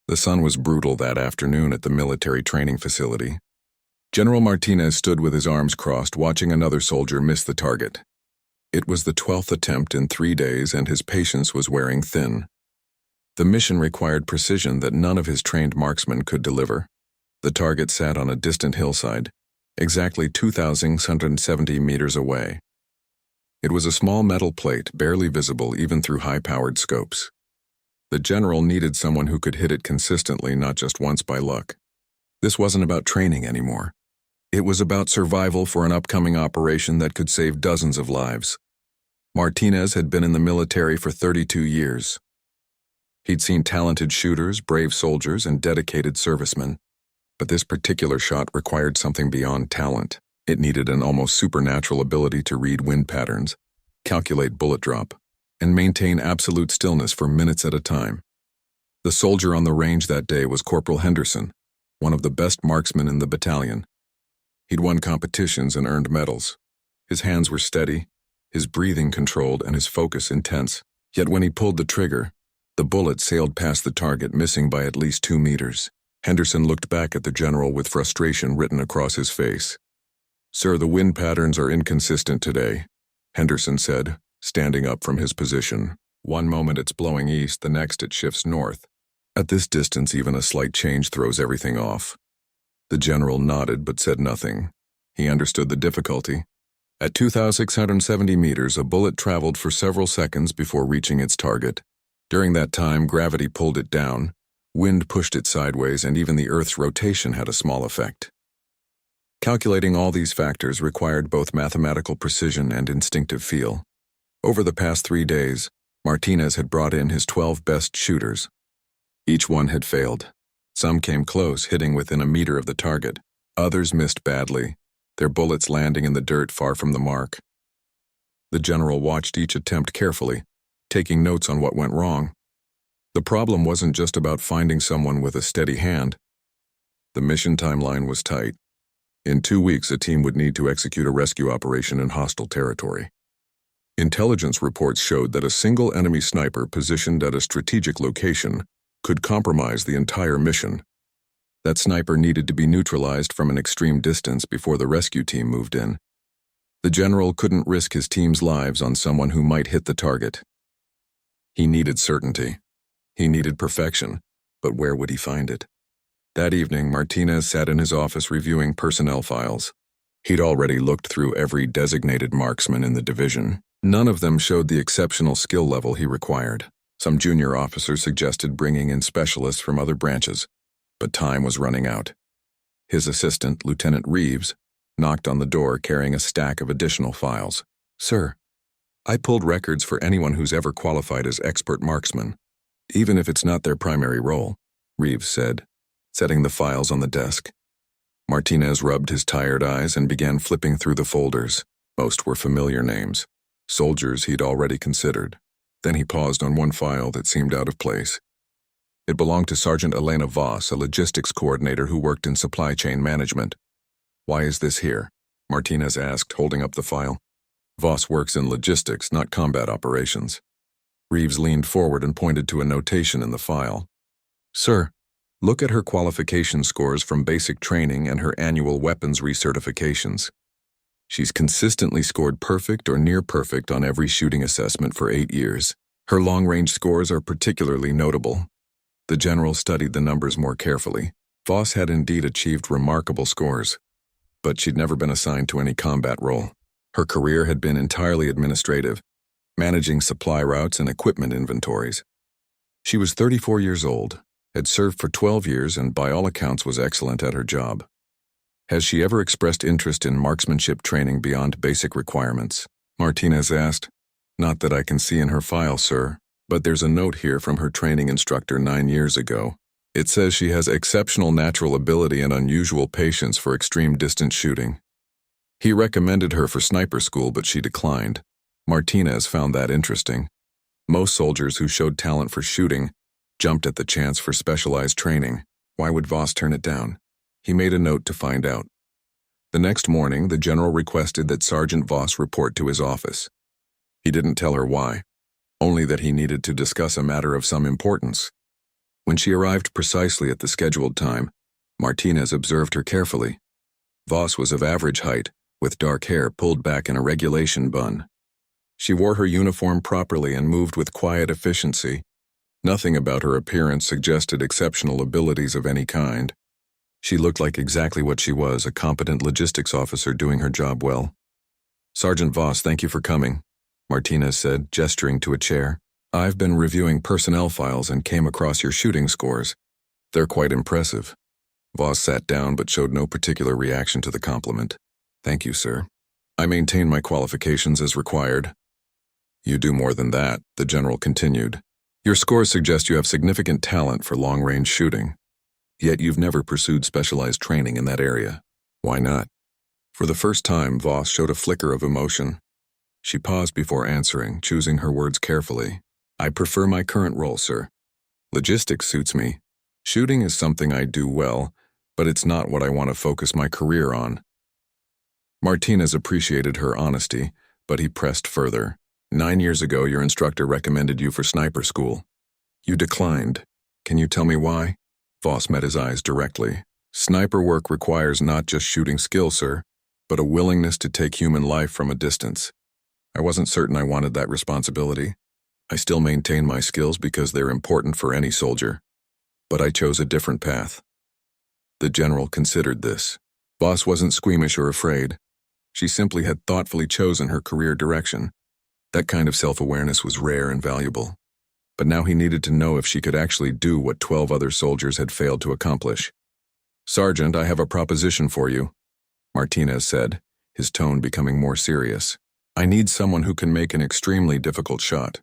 The sun was brutal that afternoon at the military training facility. General Martinez stood with his arms crossed, watching another soldier miss the target. It was the 12th attempt in 3 days, and his patience was wearing thin. The mission required precision that none of his trained marksmen could deliver. The target sat on a distant hillside, exactly 2,670 meters away. It was a small metal plate, barely visible even through high-powered scopes. The general needed someone who could hit it consistently, not just once by luck. This wasn't about training anymore. It was about survival for an upcoming operation that could save dozens of lives. Martinez had been in the military for 32 years. He'd seen talented shooters, brave soldiers, and dedicated servicemen. But this particular shot required something beyond talent. It needed an almost supernatural ability to read wind patterns, calculate bullet drop, and maintain absolute stillness for minutes at a time. The soldier on the range that day was Corporal Henderson, one of the best marksmen in the battalion. He'd won competitions and earned medals. His hands were steady, his breathing controlled, and his focus intense. Yet when he pulled the trigger, the bullet sailed past the target, missing by at least 2 meters. Henderson looked back at the general with frustration written across his face. "Sir, the wind patterns are inconsistent today," Henderson said, standing up from his position. "One moment it's blowing east, the next it shifts north. At this distance, even a slight change throws everything off." The general nodded but said nothing. He understood the difficulty. At 2,670 meters, a bullet traveled for several seconds before reaching its target. During that time, gravity pulled it down, wind pushed it sideways, and even the Earth's rotation had a small effect. Calculating all these factors required both mathematical precision and instinctive feel. Over the past 3 days, Martinez had brought in his 12 best shooters. Each one had failed. Some came close, hitting within a meter of the target. Others missed badly, their bullets landing in the dirt far from the mark. The general watched each attempt carefully, taking notes on what went wrong. The problem wasn't just about finding someone with a steady hand. The mission timeline was tight. In 2 weeks, a team would need to execute a rescue operation in hostile territory. Intelligence reports showed that a single enemy sniper positioned at a strategic location could compromise the entire mission. That sniper needed to be neutralized from an extreme distance before the rescue team moved in. The general couldn't risk his team's lives on someone who might hit the target. He needed certainty. He needed perfection, but where would he find it? That evening, Martinez sat in his office reviewing personnel files. He'd already looked through every designated marksman in the division. None of them showed the exceptional skill level he required. Some junior officers suggested bringing in specialists from other branches, but time was running out. His assistant, Lieutenant Reeves, knocked on the door carrying a stack of additional files. "Sir, I pulled records for anyone who's ever qualified as expert marksman, even if it's not their primary role," Reeves said, setting the files on the desk. Martinez rubbed his tired eyes and began flipping through the folders. Most were familiar names, soldiers he'd already considered. Then he paused on one file that seemed out of place. It belonged to Sergeant Elena Voss, a logistics coordinator who worked in supply chain management. "Why is this here?" Martinez asked, holding up the file. "Voss works in logistics, not combat operations." Reeves leaned forward and pointed to a notation in the file. "Sir, look at her qualification scores from basic training and her annual weapons recertifications. She's consistently scored perfect or near perfect on every shooting assessment for 8 years. Her long-range scores are particularly notable." The general studied the numbers more carefully. Voss had indeed achieved remarkable scores, but she'd never been assigned to any combat role. Her career had been entirely administrative, managing supply routes and equipment inventories. She was 34 years old, had served for 12 years, and by all accounts was excellent at her job. "Has she ever expressed interest in marksmanship training beyond basic requirements?" Martinez asked. "Not that I can see in her file, sir, but there's a note here from her training instructor 9 years ago. It says she has exceptional natural ability and unusual patience for extreme distance shooting. He recommended her for sniper school, but she declined." Martinez found that interesting. Most soldiers who showed talent for shooting jumped at the chance for specialized training. Why would Voss turn it down? He made a note to find out. The next morning, the general requested that Sergeant Voss report to his office. He didn't tell her why, only that he needed to discuss a matter of some importance. When she arrived precisely at the scheduled time, Martinez observed her carefully. Voss was of average height, with dark hair pulled back in a regulation bun. She wore her uniform properly and moved with quiet efficiency. Nothing about her appearance suggested exceptional abilities of any kind. She looked like exactly what she was, a competent logistics officer doing her job well. "Sergeant Voss, thank you for coming," Martinez said, gesturing to a chair. "I've been reviewing personnel files and came across your shooting scores. They're quite impressive." Voss sat down but showed no particular reaction to the compliment. "Thank you, sir. I maintain my qualifications as required." "You do more than that," the general continued. "Your scores suggest you have significant talent for long-range shooting. Yet you've never pursued specialized training in that area. Why not?" For the first time, Voss showed a flicker of emotion. She paused before answering, choosing her words carefully. "I prefer my current role, sir. Logistics suits me. Shooting is something I do well, but it's not what I want to focus my career on." Martinez appreciated her honesty, but he pressed further. 9 years ago, your instructor recommended you for sniper school. You declined. Can you tell me why?" Voss met his eyes directly. "Sniper work requires not just shooting skill, sir, but a willingness to take human life from a distance. I wasn't certain I wanted that responsibility. I still maintain my skills because they're important for any soldier. But I chose a different path." The general considered this. Voss wasn't squeamish or afraid. She simply had thoughtfully chosen her career direction. That kind of self-awareness was rare and valuable. But now he needed to know if she could actually do what 12 other soldiers had failed to accomplish. "Sergeant, I have a proposition for you," Martinez said, his tone becoming more serious. "I need someone who can make an extremely difficult shot.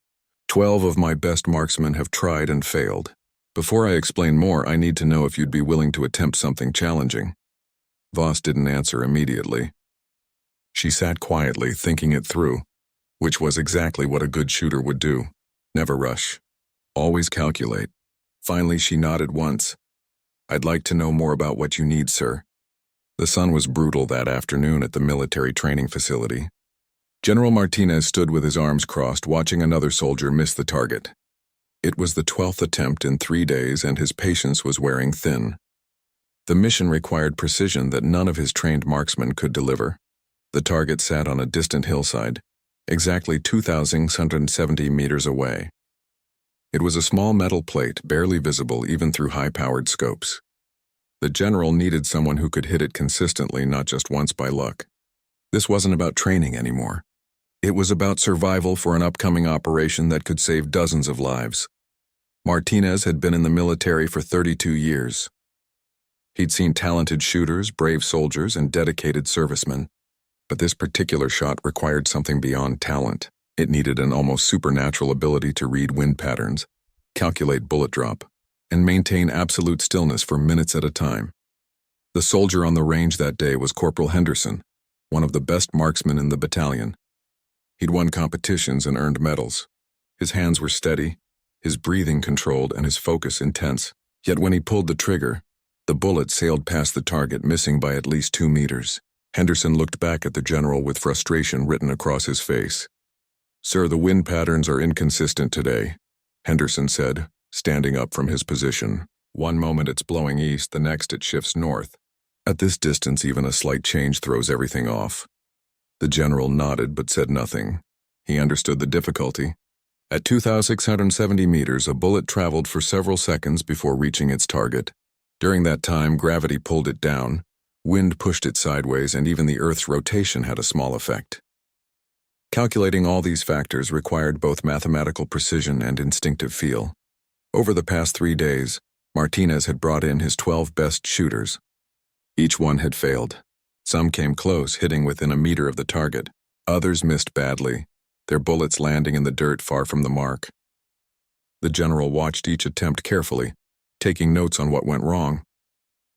12 of my best marksmen have tried and failed. Before I explain more, I need to know if you'd be willing to attempt something challenging." Voss didn't answer immediately. She sat quietly, thinking it through, which was exactly what a good shooter would do. Never rush. Always calculate. Finally, she nodded once. "I'd like to know more about what you need, sir." The sun was brutal that afternoon at the military training facility. General Martinez stood with his arms crossed, watching another soldier miss the target. It was the 12th attempt in 3 days, and his patience was wearing thin. The mission required precision that none of his trained marksmen could deliver. The target sat on a distant hillside, exactly 2,670 meters away. It was a small metal plate, barely visible even through high-powered scopes. The general needed someone who could hit it consistently, not just once by luck. This wasn't about training anymore. It was about survival for an upcoming operation that could save dozens of lives. Martinez had been in the military for 32 years. He'd seen talented shooters, brave soldiers, and dedicated servicemen. But this particular shot required something beyond talent. It needed an almost supernatural ability to read wind patterns, calculate bullet drop, and maintain absolute stillness for minutes at a time. The soldier on the range that day was Corporal Henderson, one of the best marksmen in the battalion. He'd won competitions and earned medals. His hands were steady, his breathing controlled, and his focus intense. Yet when he pulled the trigger, the bullet sailed past the target, missing by at least 2 meters. Henderson looked back at the general with frustration written across his face. "Sir, the wind patterns are inconsistent today," Henderson said, standing up from his position. "One moment it's blowing east, the next it shifts north. At this distance, even a slight change throws everything off." The general nodded but said nothing. He understood the difficulty. At 2,670 meters, a bullet traveled for several seconds before reaching its target. During that time, gravity pulled it down, wind pushed it sideways, and even the Earth's rotation had a small effect. Calculating all these factors required both mathematical precision and instinctive feel. Over the past 3 days, Martinez had brought in his 12 best shooters. Each one had failed. Some came close, hitting within a meter of the target. Others missed badly, their bullets landing in the dirt far from the mark. The general watched each attempt carefully, taking notes on what went wrong.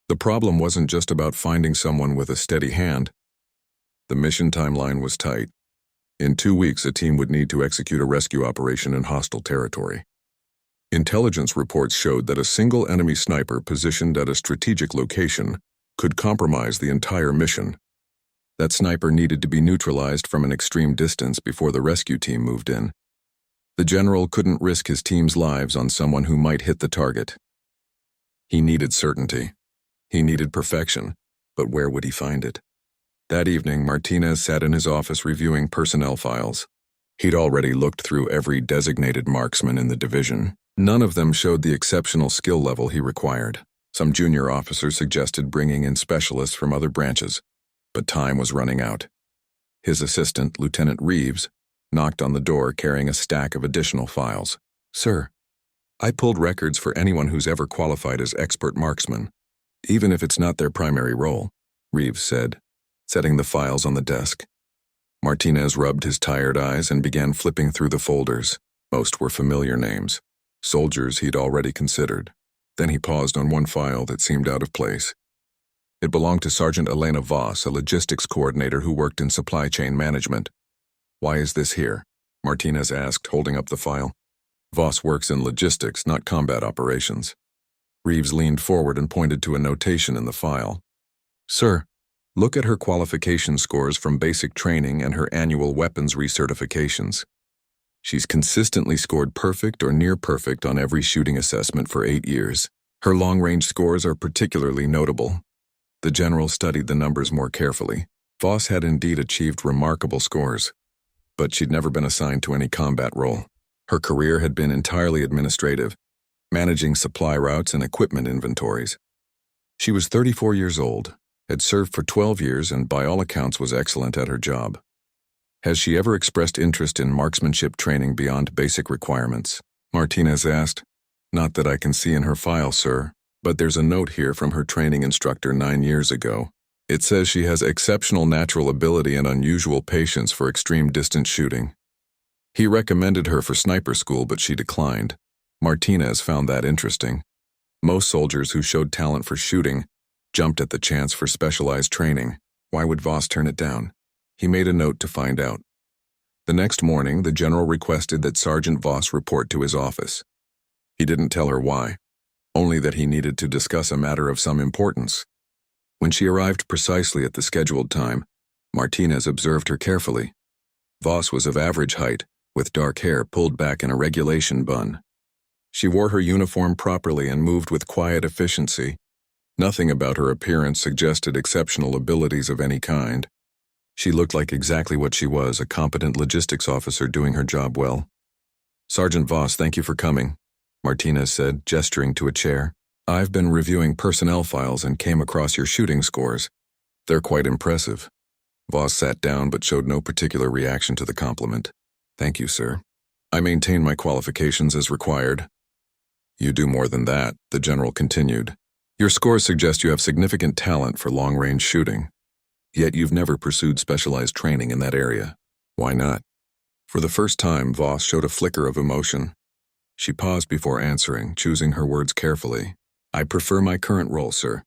The problem wasn't just about finding someone with a steady hand. The mission timeline was tight. In 2 weeks, a team would need to execute a rescue operation in hostile territory. Intelligence reports showed that a single enemy sniper positioned at a strategic location could compromise the entire mission. That sniper needed to be neutralized from an extreme distance before the rescue team moved in. The general couldn't risk his team's lives on someone who might hit the target. He needed certainty. He needed perfection, but where would he find it? That evening, Martinez sat in his office reviewing personnel files. He'd already looked through every designated marksman in the division. None of them showed the exceptional skill level he required. Some junior officers suggested bringing in specialists from other branches, but time was running out. His assistant, Lieutenant Reeves, knocked on the door carrying a stack of additional files. "Sir, I pulled records for anyone who's ever qualified as expert marksman, even if it's not their primary role," Reeves said, setting the files on the desk. Martinez rubbed his tired eyes and began flipping through the folders. Most were familiar names, soldiers he'd already considered. Then he paused on one file that seemed out of place. It belonged to Sergeant Elena Voss, a logistics coordinator who worked in supply chain management. "Why is this here?" Martinez asked, holding up the file. "Voss works in logistics, not combat operations." Reeves leaned forward and pointed to a notation in the file. "Sir, look at her qualification scores from basic training and her annual weapons recertifications. She's consistently scored perfect or near perfect on every shooting assessment for 8 years. Her long-range scores are particularly notable." The general studied the numbers more carefully. Voss had indeed achieved remarkable scores, but she'd never been assigned to any combat role. Her career had been entirely administrative, managing supply routes and equipment inventories. She was 34 years old, had served for 12 years, and by all accounts was excellent at her job. "Has she ever expressed interest in marksmanship training beyond basic requirements?" Martinez asked. "Not that I can see in her file, sir, but there's a note here from her training instructor 9 years ago. It says she has exceptional natural ability and unusual patience for extreme distance shooting. He recommended her for sniper school, but she declined." Martinez found that interesting. Most soldiers who showed talent for shooting jumped at the chance for specialized training. Why would Voss turn it down? He made a note to find out. The next morning, the general requested that Sergeant Voss report to his office. He didn't tell her why, only that he needed to discuss a matter of some importance. When she arrived precisely at the scheduled time, Martinez observed her carefully. Voss was of average height, with dark hair pulled back in a regulation bun. She wore her uniform properly and moved with quiet efficiency. Nothing about her appearance suggested exceptional abilities of any kind. She looked like exactly what she was, a competent logistics officer doing her job well. "Sergeant Voss, thank you for coming," Martinez said, gesturing to a chair. "I've been reviewing personnel files and came across your shooting scores. They're quite impressive." Voss sat down but showed no particular reaction to the compliment. "Thank you, sir. I maintain my qualifications as required." "You do more than that," the general continued. "Your scores suggest you have significant talent for long-range shooting. Yet you've never pursued specialized training in that area. Why not?" For the first time, Voss showed a flicker of emotion. She paused before answering, choosing her words carefully. "I prefer my current role, sir.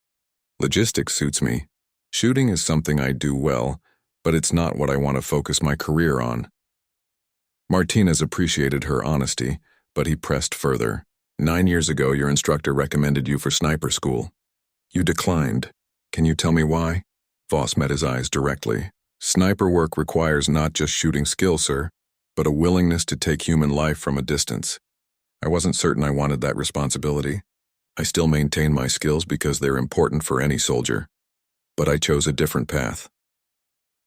Logistics suits me. Shooting is something I do well, but it's not what I want to focus my career on." Martinez appreciated her honesty, but he pressed further. 9 years ago, your instructor recommended you for sniper school. You declined. Can you tell me why?" Voss met his eyes directly. "Sniper work requires not just shooting skill, sir, but a willingness to take human life from a distance. I wasn't certain I wanted that responsibility. I still maintain my skills because they're important for any soldier. But I chose a different path."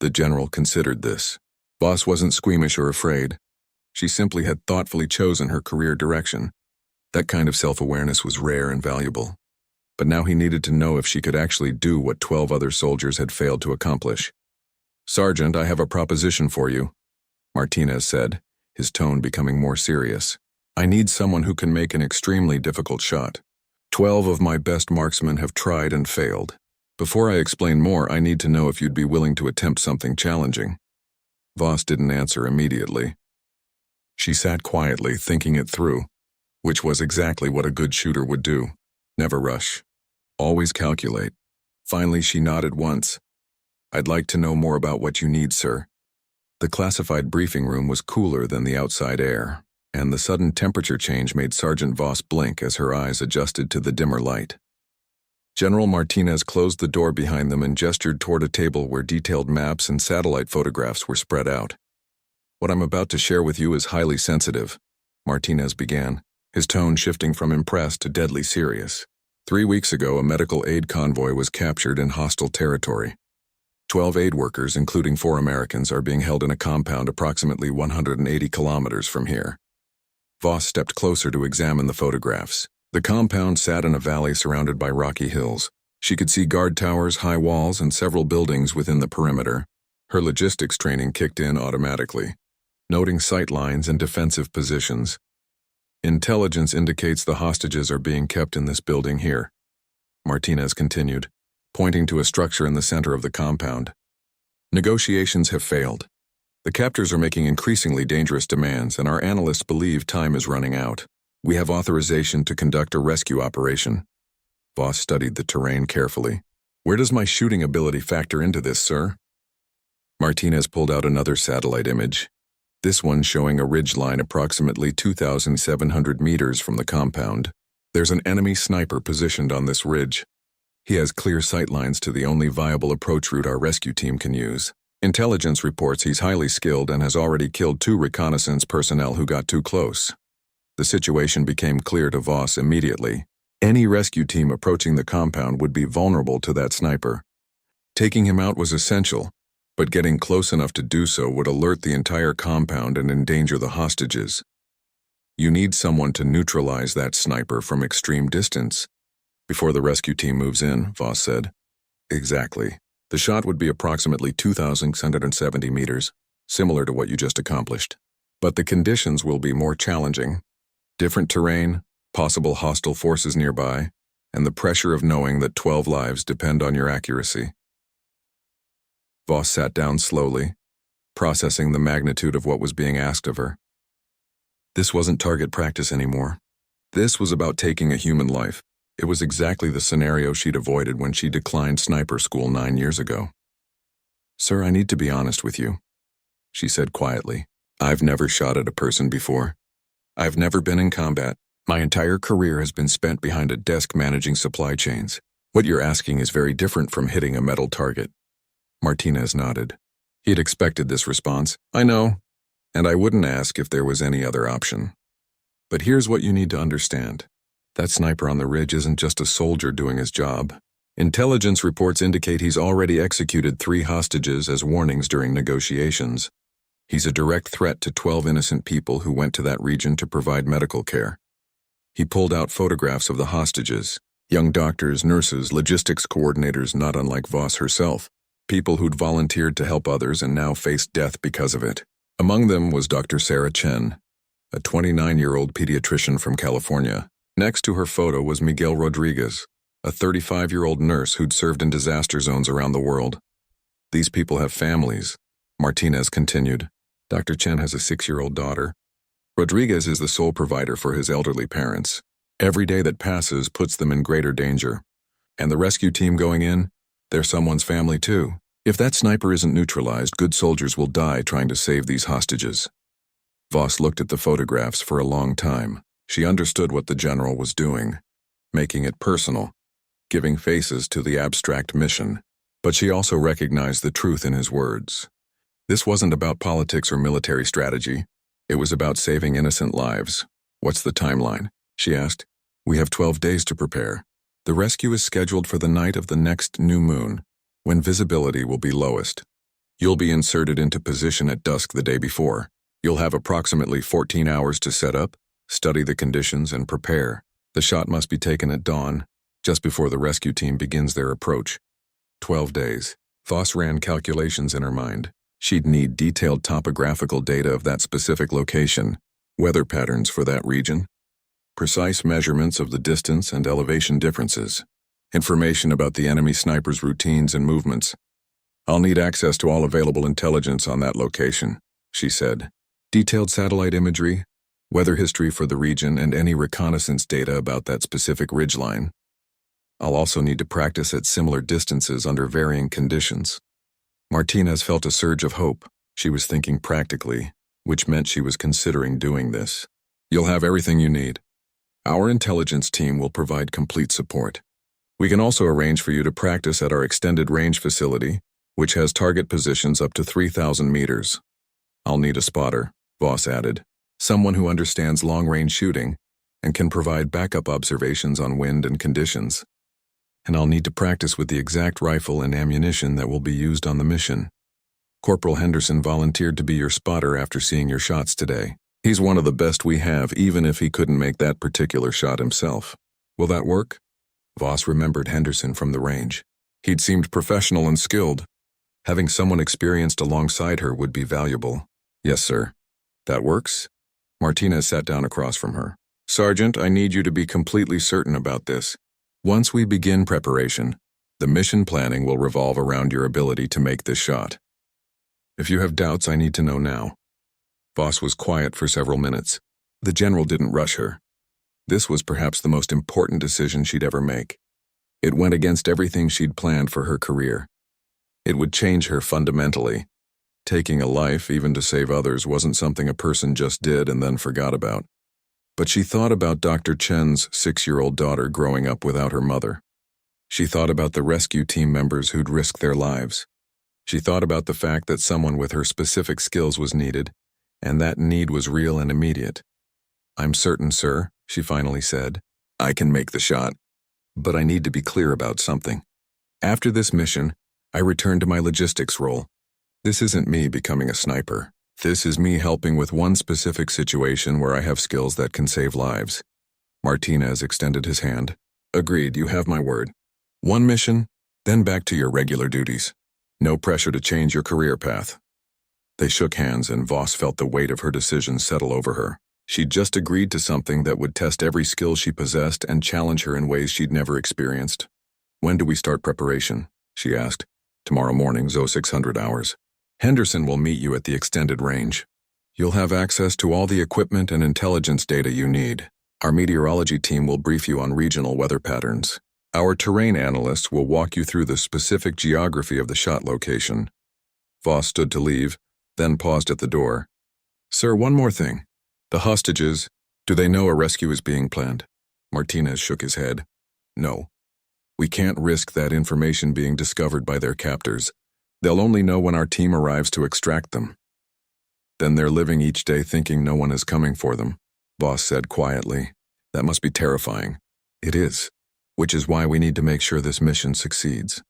The general considered this. Voss wasn't squeamish or afraid. She simply had thoughtfully chosen her career direction. That kind of self-awareness was rare and valuable. But now he needed to know if she could actually do what 12 other soldiers had failed to accomplish. "Sergeant, I have a proposition for you," Martinez said, his tone becoming more serious. "I need someone who can make an extremely difficult shot. 12 of my best marksmen have tried and failed. Before I explain more, I need to know if you'd be willing to attempt something challenging." Voss didn't answer immediately. She sat quietly, thinking it through, which was exactly what a good shooter would do. Never rush. Always calculate. Finally, she nodded once. "I'd like to know more about what you need, sir." The classified briefing room was cooler than the outside air, and the sudden temperature change made Sergeant Voss blink as her eyes adjusted to the dimmer light. General Martinez closed the door behind them and gestured toward a table where detailed maps and satellite photographs were spread out. "What I'm about to share with you is highly sensitive," Martinez began, his tone shifting from impressed to deadly serious. 3 weeks ago, a medical aid convoy was captured in hostile territory. 12 aid workers, including 4 Americans, are being held in a compound approximately 180 kilometers from here. Voss stepped closer to examine the photographs. The compound sat in a valley surrounded by rocky hills. She could see guard towers, high walls, and several buildings within the perimeter. Her logistics training kicked in automatically, noting sight lines and defensive positions. Intelligence indicates the hostages are being kept in this building here, Martinez continued, pointing to a structure in the center of the compound. Negotiations have failed. The captors are making increasingly dangerous demands, and our analysts believe time is running out. We have authorization to conduct a rescue operation. Voss studied the terrain carefully. Where does my shooting ability factor into this, sir? Martinez pulled out another satellite image, this one showing a ridgeline approximately 2,700 meters from the compound. There's an enemy sniper positioned on this ridge. He has clear sight lines to the only viable approach route our rescue team can use. Intelligence reports he's highly skilled and has already killed 2 reconnaissance personnel who got too close. The situation became clear to Voss immediately. Any rescue team approaching the compound would be vulnerable to that sniper. Taking him out was essential, but getting close enough to do so would alert the entire compound and endanger the hostages. You need someone to neutralize that sniper from extreme distance before the rescue team moves in, Voss said. Exactly. The shot would be approximately 2,670 meters, similar to what you just accomplished. But the conditions will be more challenging. Different terrain, possible hostile forces nearby, and the pressure of knowing that 12 lives depend on your accuracy. Voss sat down slowly, processing the magnitude of what was being asked of her. This wasn't target practice anymore. This was about taking a human life. It was exactly the scenario she'd avoided when she declined sniper school 9 years ago. Sir, I need to be honest with you, she said quietly. I've never shot at a person before. I've never been in combat. My entire career has been spent behind a desk managing supply chains. What you're asking is very different from hitting a metal target. Martinez nodded. He had expected this response. I know, and I wouldn't ask if there was any other option. But here's what you need to understand. That sniper on the ridge isn't just a soldier doing his job. Intelligence reports indicate he's already executed 3 hostages as warnings during negotiations. He's a direct threat to 12 innocent people who went to that region to provide medical care. He pulled out photographs of the hostages, young doctors, nurses, logistics coordinators not unlike Voss herself, people who'd volunteered to help others and now faced death because of it. Among them was Dr. Sarah Chen, a 29-year-old pediatrician from California. Next to her photo was Miguel Rodriguez, a 35-year-old nurse who'd served in disaster zones around the world. These people have families, Martinez continued. Dr. Chen has a 6-year-old daughter. Rodriguez is the sole provider for his elderly parents. Every day that passes puts them in greater danger. And the rescue team going in, they're someone's family too. If that sniper isn't neutralized, good soldiers will die trying to save these hostages. Voss looked at the photographs for a long time. She understood what the general was doing, making it personal, giving faces to the abstract mission. But she also recognized the truth in his words. This wasn't about politics or military strategy. It was about saving innocent lives. What's the timeline? She asked. We have 12 days to prepare. The rescue is scheduled for the night of the next new moon, when visibility will be lowest. You'll be inserted into position at dusk the day before. You'll have approximately 14 hours to set up, study the conditions, and prepare. The shot must be taken at dawn, just before the rescue team begins their approach. 12 days. Voss ran calculations in her mind. She'd need detailed topographical data of that specific location, weather patterns for that region, precise measurements of the distance and elevation differences, information about the enemy sniper's routines and movements. I'll need access to all available intelligence on that location, she said. Detailed satellite imagery, weather history for the region, and any reconnaissance data about that specific ridgeline. I'll also need to practice at similar distances under varying conditions. Martinez felt a surge of hope. She was thinking practically, which meant she was considering doing this. You'll have everything you need. Our intelligence team will provide complete support. We can also arrange for you to practice at our extended range facility, which has target positions up to 3,000 meters. I'll need a spotter, Voss added. Someone who understands long-range shooting and can provide backup observations on wind and conditions. And I'll need to practice with the exact rifle and ammunition that will be used on the mission. Corporal Henderson volunteered to be your spotter after seeing your shots today. He's one of the best we have, even if he couldn't make that particular shot himself. Will that work? Voss remembered Henderson from the range. He'd seemed professional and skilled. Having someone experienced alongside her would be valuable. Yes, sir. That works? Martinez sat down across from her. Sergeant, I need you to be completely certain about this. Once we begin preparation, the mission planning will revolve around your ability to make this shot. If you have doubts, I need to know now. Voss was quiet for several minutes. The general didn't rush her. This was perhaps the most important decision she'd ever make. It went against everything she'd planned for her career. It would change her fundamentally. Taking a life, even to save others, wasn't something a person just did and then forgot about. But she thought about Dr. Chen's 6-year-old daughter growing up without her mother. She thought about the rescue team members who'd risked their lives. She thought about the fact that someone with her specific skills was needed, and that need was real and immediate. I'm certain, sir, she finally said. I can make the shot. But I need to be clear about something. After this mission, I return to my logistics role. This isn't me becoming a sniper. This is me helping with one specific situation where I have skills that can save lives. Martinez extended his hand. Agreed, you have my word. One mission, then back to your regular duties. No pressure to change your career path. They shook hands and Voss felt the weight of her decision settle over her. She'd just agreed to something that would test every skill she possessed and challenge her in ways she'd never experienced. When do we start preparation? She asked. Tomorrow morning, 0600 hours. Henderson will meet you at the extended range. You'll have access to all the equipment and intelligence data you need. Our meteorology team will brief you on regional weather patterns. Our terrain analysts will walk you through the specific geography of the shot location. Voss stood to leave, then paused at the door. Sir, one more thing. The hostages, do they know a rescue is being planned? Martinez shook his head. No. We can't risk that information being discovered by their captors. They'll only know when our team arrives to extract them. Then they're living each day thinking no one is coming for them, Voss said quietly. That must be terrifying. It is, which is why we need to make sure this mission succeeds.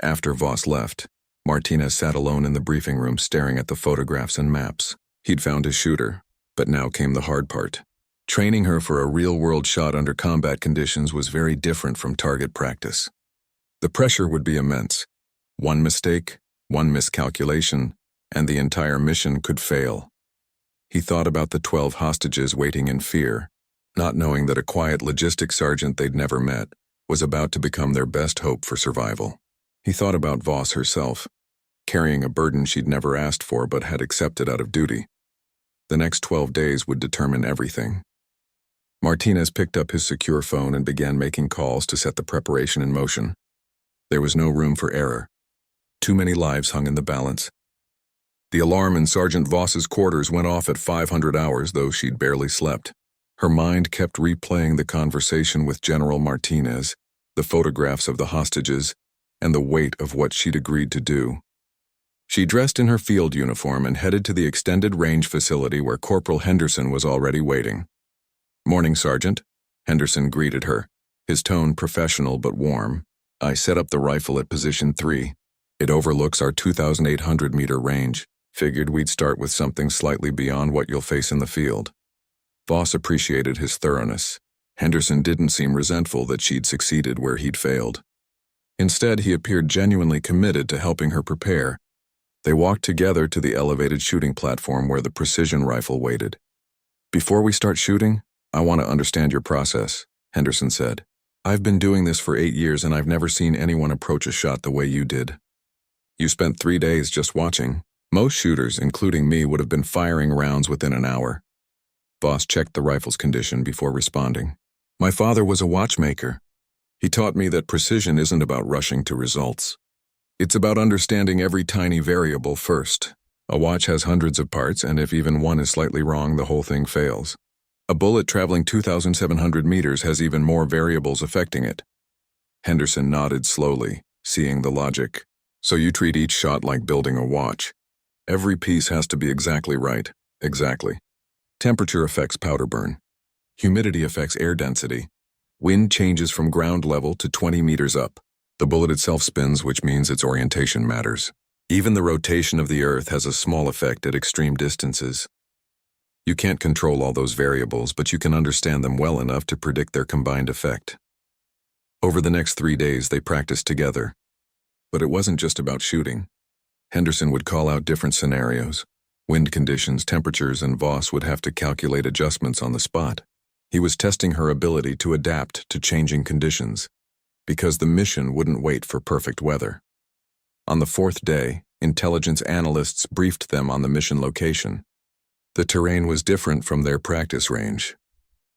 After Voss left, Martinez sat alone in the briefing room staring at the photographs and maps. He'd found his shooter, but now came the hard part. Training her for a real-world shot under combat conditions was very different from target practice. The pressure would be immense. One mistake, one miscalculation, and the entire mission could fail. He thought about the 12 hostages waiting in fear, not knowing that a quiet logistics sergeant they'd never met was about to become their best hope for survival. He thought about Voss herself, carrying a burden she'd never asked for but had accepted out of duty. The next 12 days would determine everything. Martinez picked up his secure phone and began making calls to set the preparation in motion. There was no room for error. Too many lives hung in the balance. The alarm in Sergeant Voss's quarters went off at 500 hours, though she'd barely slept. Her mind kept replaying the conversation with General Martinez, the photographs of the hostages, and the weight of what she'd agreed to do. She dressed in her field uniform and headed to the extended range facility where Corporal Henderson was already waiting. Morning, Sergeant. Henderson greeted her, his tone professional but warm. I set up the rifle at position 3. It overlooks our 2,800-meter range. Figured we'd start with something slightly beyond what you'll face in the field. Voss appreciated his thoroughness. Henderson didn't seem resentful that she'd succeeded where he'd failed. Instead, he appeared genuinely committed to helping her prepare. They walked together to the elevated shooting platform where the precision rifle waited. Before we start shooting, I want to understand your process, Henderson said. I've been doing this for 8 years and I've never seen anyone approach a shot the way you did. You spent 3 days just watching. Most shooters, including me, would have been firing rounds within an hour. Voss checked the rifle's condition before responding. My father was a watchmaker. He taught me that precision isn't about rushing to results. It's about understanding every tiny variable first. A watch has hundreds of parts, and if even one is slightly wrong, the whole thing fails. A bullet traveling 2,700 meters has even more variables affecting it. Henderson nodded slowly, seeing the logic. So you treat each shot like building a watch. Every piece has to be exactly right. Exactly. Temperature affects powder burn. Humidity affects air density. Wind changes from ground level to 20 meters up. The bullet itself spins, which means its orientation matters. Even the rotation of the Earth has a small effect at extreme distances. You can't control all those variables, but you can understand them well enough to predict their combined effect. Over the next 3 days, they practiced together. But it wasn't just about shooting. Henderson would call out different scenarios, wind conditions, temperatures, and Voss would have to calculate adjustments on the spot. He was testing her ability to adapt to changing conditions, because the mission wouldn't wait for perfect weather. On the 4th day, intelligence analysts briefed them on the mission location. The terrain was different from their practice range.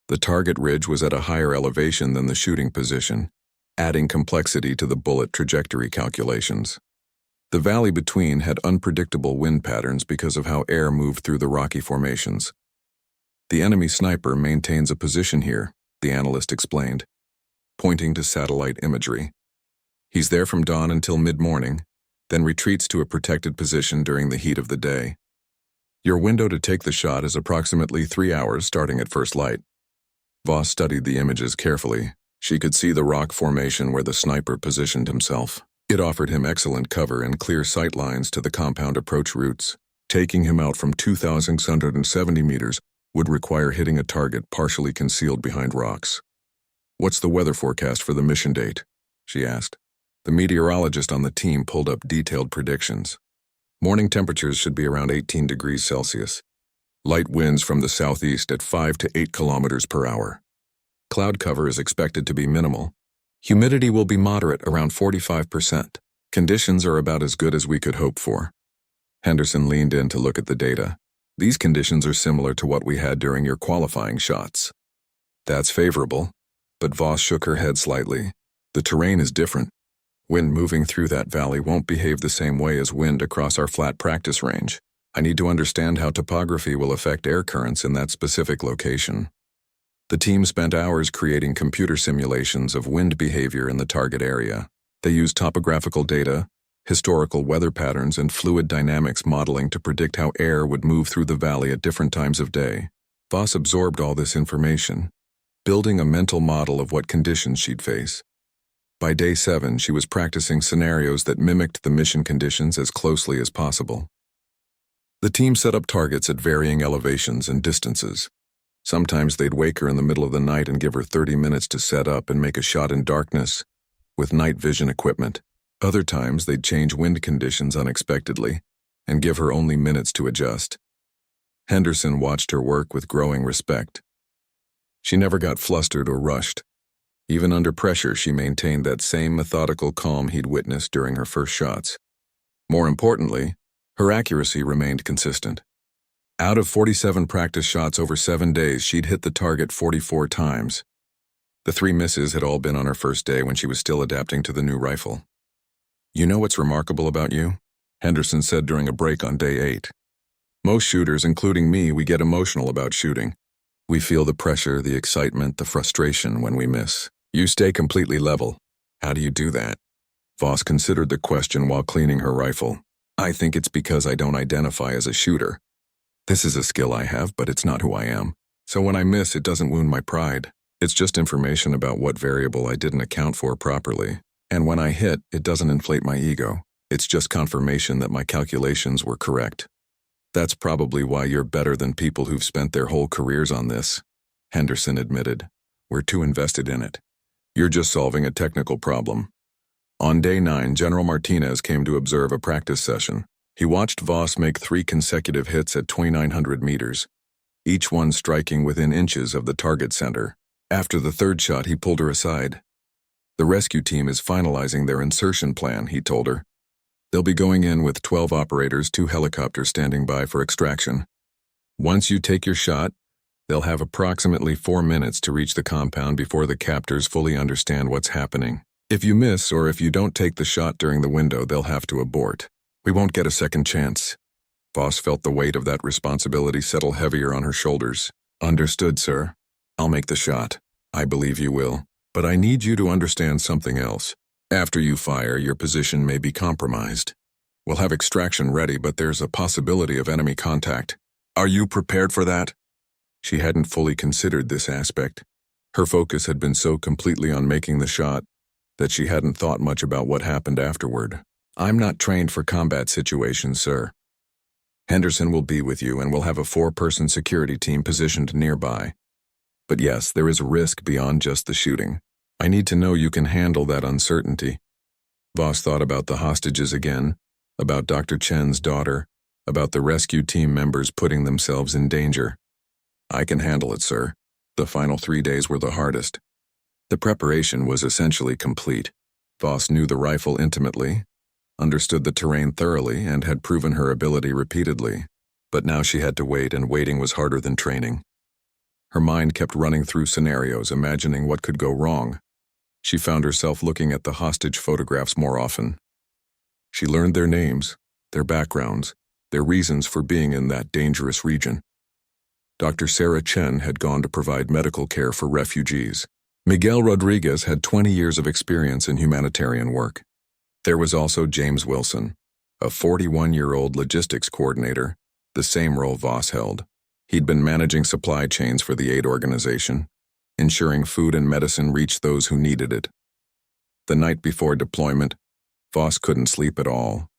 The target ridge was at a higher elevation than the shooting position, adding complexity to the bullet trajectory calculations. The valley between had unpredictable wind patterns because of how air moved through the rocky formations. The enemy sniper maintains a position here, the analyst explained, pointing to satellite imagery. He's there from dawn until mid-morning, then retreats to a protected position during the heat of the day. Your window to take the shot is approximately 3 hours starting at first light. Voss studied the images carefully. She could see the rock formation where the sniper positioned himself. It offered him excellent cover and clear sight lines to the compound approach routes. Taking him out from 2,670 meters would require hitting a target partially concealed behind rocks. "What's the weather forecast for the mission date?" she asked. The meteorologist on the team pulled up detailed predictions. Morning temperatures should be around 18 degrees Celsius. Light winds from the southeast at 5 to 8 kilometers per hour. Cloud cover is expected to be minimal. Humidity will be moderate, around 45%. Conditions are about as good as we could hope for. Henderson leaned in to look at the data. "These conditions are similar to what we had during your qualifying shots." "That's favorable," but Voss shook her head slightly. "The terrain is different. Wind moving through that valley won't behave the same way as wind across our flat practice range. I need to understand how topography will affect air currents in that specific location." The team spent hours creating computer simulations of wind behavior in the target area. They used topographical data, historical weather patterns, and fluid dynamics modeling to predict how air would move through the valley at different times of day. Voss absorbed all this information, building a mental model of what conditions she'd face. By day 7, she was practicing scenarios that mimicked the mission conditions as closely as possible. The team set up targets at varying elevations and distances. Sometimes they'd wake her in the middle of the night and give her 30 minutes to set up and make a shot in darkness with night vision equipment. Other times they'd change wind conditions unexpectedly and give her only minutes to adjust. Henderson watched her work with growing respect. She never got flustered or rushed. Even under pressure, she maintained that same methodical calm he'd witnessed during her first shots. More importantly, her accuracy remained consistent. Out of 47 practice shots over 7 days, she'd hit the target 44 times. The 3 misses had all been on her first day when she was still adapting to the new rifle. "You know what's remarkable about you?" Henderson said during a break on day 8. "Most shooters, including me, we get emotional about shooting. We feel the pressure, the excitement, the frustration when we miss. You stay completely level. How do you do that?" Voss considered the question while cleaning her rifle. "I think it's because I don't identify as a shooter. This is a skill I have, but it's not who I am. So when I miss, it doesn't wound my pride. It's just information about what variable I didn't account for properly. And when I hit, it doesn't inflate my ego. It's just confirmation that my calculations were correct. That's probably why you're better than people who've spent their whole careers on this," Henderson admitted. "We're too invested in it. You're just solving a technical problem." On day 9, General Martinez came to observe a practice session. He watched Voss make 3 consecutive hits at 2,900 meters, each one striking within inches of the target center. After the 3rd shot, he pulled her aside. "The rescue team is finalizing their insertion plan," he told her. "They'll be going in with 12 operators, 2 helicopters standing by for extraction. Once you take your shot, they'll have approximately 4 minutes to reach the compound before the captors fully understand what's happening. If you miss or if you don't take the shot during the window, they'll have to abort. We won't get a second chance." Voss felt the weight of that responsibility settle heavier on her shoulders. "Understood, sir. I'll make the shot. I believe you will. But I need you to understand something else. After you fire, your position may be compromised. We'll have extraction ready, but there's a possibility of enemy contact. Are you prepared for that?" She hadn't fully considered this aspect. Her focus had been so completely on making the shot that she hadn't thought much about what happened afterward. "I'm not trained for combat situations, sir. Henderson will be with you and we'll have a 4-person security team positioned nearby. But yes, there is a risk beyond just the shooting. I need to know you can handle that uncertainty." Voss thought about the hostages again, about Dr. Chen's daughter, about the rescue team members putting themselves in danger. "I can handle it, sir." The final 3 days were the hardest. The preparation was essentially complete. Voss knew the rifle intimately, understood the terrain thoroughly, and had proven her ability repeatedly. But now she had to wait, and waiting was harder than training. Her mind kept running through scenarios, imagining what could go wrong. She found herself looking at the hostage photographs more often. She learned their names, their backgrounds, their reasons for being in that dangerous region. Dr. Sarah Chen had gone to provide medical care for refugees. Miguel Rodriguez had 20 years of experience in humanitarian work. There was also James Wilson, a 41-year-old logistics coordinator, the same role Voss held. He'd been managing supply chains for the aid organization, ensuring food and medicine reached those who needed it. The night before deployment, Voss couldn't sleep at all.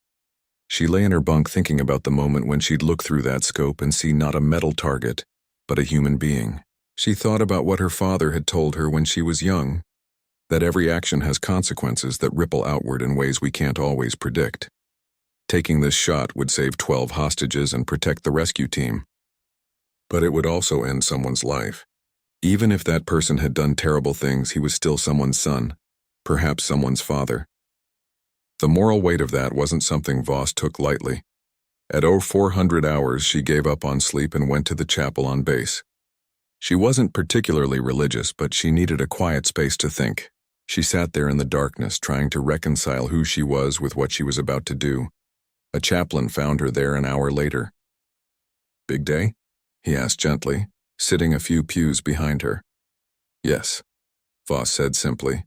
She lay in her bunk thinking about the moment when she'd look through that scope and see not a metal target, but a human being. She thought about what her father had told her when she was young, that every action has consequences that ripple outward in ways we can't always predict. Taking this shot would save 12 hostages and protect the rescue team. But it would also end someone's life. Even if that person had done terrible things, he was still someone's son, perhaps someone's father. The moral weight of that wasn't something Voss took lightly. At 0400 hours, she gave up on sleep and went to the chapel on base. She wasn't particularly religious, but she needed a quiet space to think. She sat there in the darkness, trying to reconcile who she was with what she was about to do. A chaplain found her there an hour later. "Big day?" he asked gently, sitting a few pews behind her. "Yes," Voss said simply.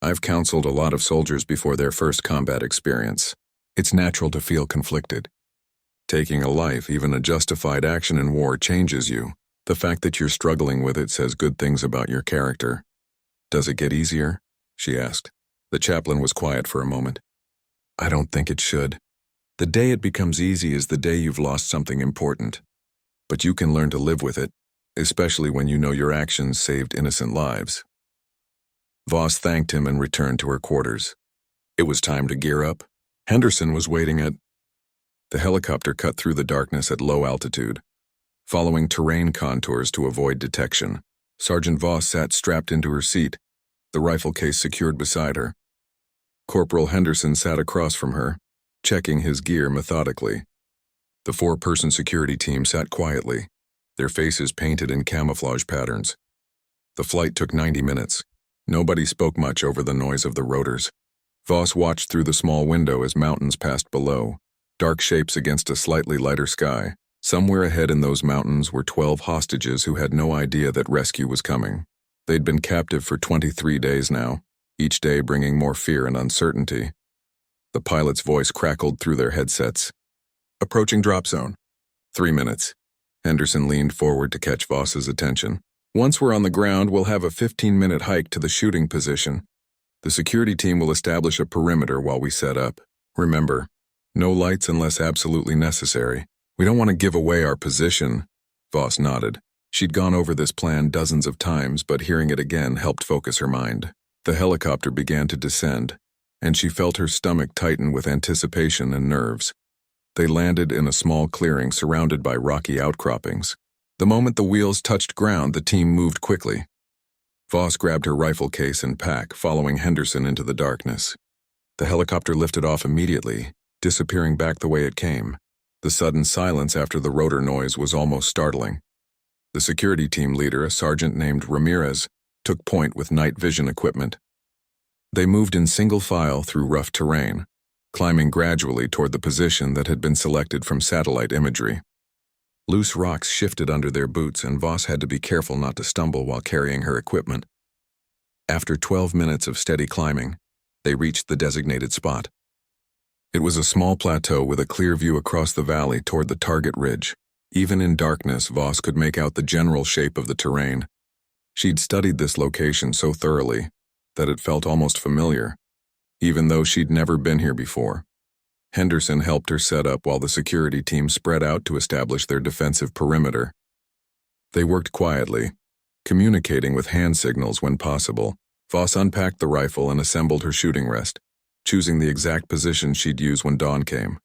"I've counseled a lot of soldiers before their first combat experience. It's natural to feel conflicted. Taking a life, even a justified action in war, changes you. The fact that you're struggling with it says good things about your character." "Does it get easier?" she asked. The chaplain was quiet for a moment. "I don't think it should. The day it becomes easy is the day you've lost something important. But you can learn to live with it, especially when you know your actions saved innocent lives." Voss thanked him and returned to her quarters. It was time to gear up. Henderson was waiting at... The helicopter cut through the darkness at low altitude, following terrain contours to avoid detection. Sergeant Voss sat strapped into her seat, the rifle case secured beside her. Corporal Henderson sat across from her, checking his gear methodically. The 4-person security team sat quietly, their faces painted in camouflage patterns. The flight took 90 minutes. Nobody spoke much over the noise of the rotors. Voss watched through the small window as mountains passed below, dark shapes against a slightly lighter sky. Somewhere ahead in those mountains were 12 hostages who had no idea that rescue was coming. They'd been captive for 23 days now, each day bringing more fear and uncertainty. The pilot's voice crackled through their headsets. "Approaching drop zone. 3 minutes." Henderson leaned forward to catch Voss's attention. "Once we're on the ground, we'll have a 15-minute hike to the shooting position. The security team will establish a perimeter while we set up. Remember, no lights unless absolutely necessary. We don't want to give away our position." Voss nodded. She'd gone over this plan dozens of times, but hearing it again helped focus her mind. The helicopter began to descend, and she felt her stomach tighten with anticipation and nerves. They landed in a small clearing surrounded by rocky outcroppings. The moment the wheels touched ground, the team moved quickly. Voss grabbed her rifle case and pack, following Henderson into the darkness. The helicopter lifted off immediately, disappearing back the way it came. The sudden silence after the rotor noise was almost startling. The security team leader, a sergeant named Ramirez, took point with night vision equipment. They moved in single file through rough terrain, climbing gradually toward the position that had been selected from satellite imagery. Loose rocks shifted under their boots, and Voss had to be careful not to stumble while carrying her equipment. After 12 minutes of steady climbing, they reached the designated spot. It was a small plateau with a clear view across the valley toward the target ridge. Even in darkness, Voss could make out the general shape of the terrain. She'd studied this location so thoroughly that it felt almost familiar, even though she'd never been here before. Henderson helped her set up while the security team spread out to establish their defensive perimeter. They worked quietly, communicating with hand signals when possible. Voss unpacked the rifle and assembled her shooting rest, choosing the exact position she'd use when dawn came.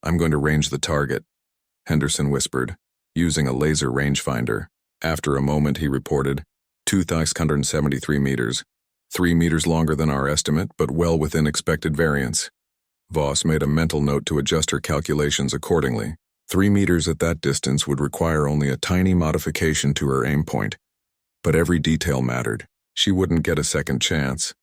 "I'm going to range the target," Henderson whispered, using a laser rangefinder. After a moment, he reported, 2,673 meters, 3 meters longer than our estimate, but well within expected variance. Voss made a mental note to adjust her calculations accordingly. 3 meters at that distance would require only a tiny modification to her aim point, but every detail mattered. She wouldn't get a second chance.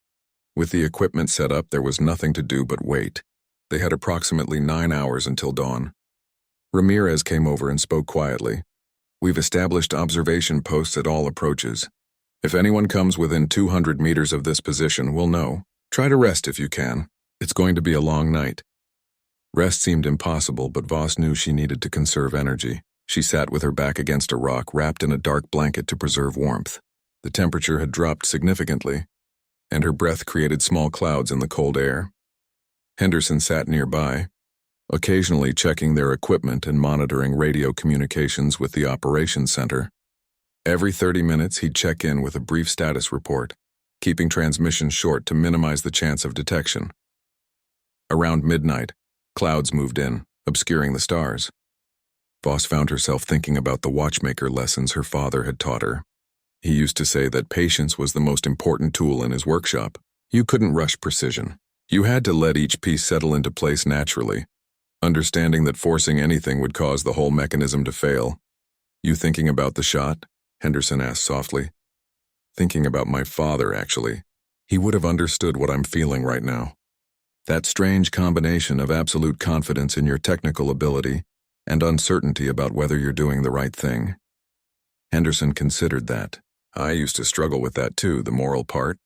With the equipment set up, there was nothing to do but wait. They had approximately 9 hours until dawn. Ramirez came over and spoke quietly. "We've established observation posts at all approaches. If anyone comes within 200 meters of this position, we'll know. Try to rest if you can. It's going to be a long night." Rest seemed impossible, but Voss knew she needed to conserve energy. She sat with her back against a rock, wrapped in a dark blanket to preserve warmth. The temperature had dropped significantly, and her breath created small clouds in the cold air. Henderson sat nearby, occasionally checking their equipment and monitoring radio communications with the operations center. Every 30 minutes, he'd check in with a brief status report, keeping transmissions short to minimize the chance of detection. Around midnight, clouds moved in, obscuring the stars. Voss found herself thinking about the watchmaker lessons her father had taught her. He used to say that patience was the most important tool in his workshop. You couldn't rush precision. You had to let each piece settle into place naturally, understanding that forcing anything would cause the whole mechanism to fail. "You thinking about the shot?" Henderson asked softly. "Thinking about my father, actually. He would have understood what I'm feeling right now. That strange combination of absolute confidence in your technical ability and uncertainty about whether you're doing the right thing." Henderson considered that. "I used to struggle with that too, the moral part.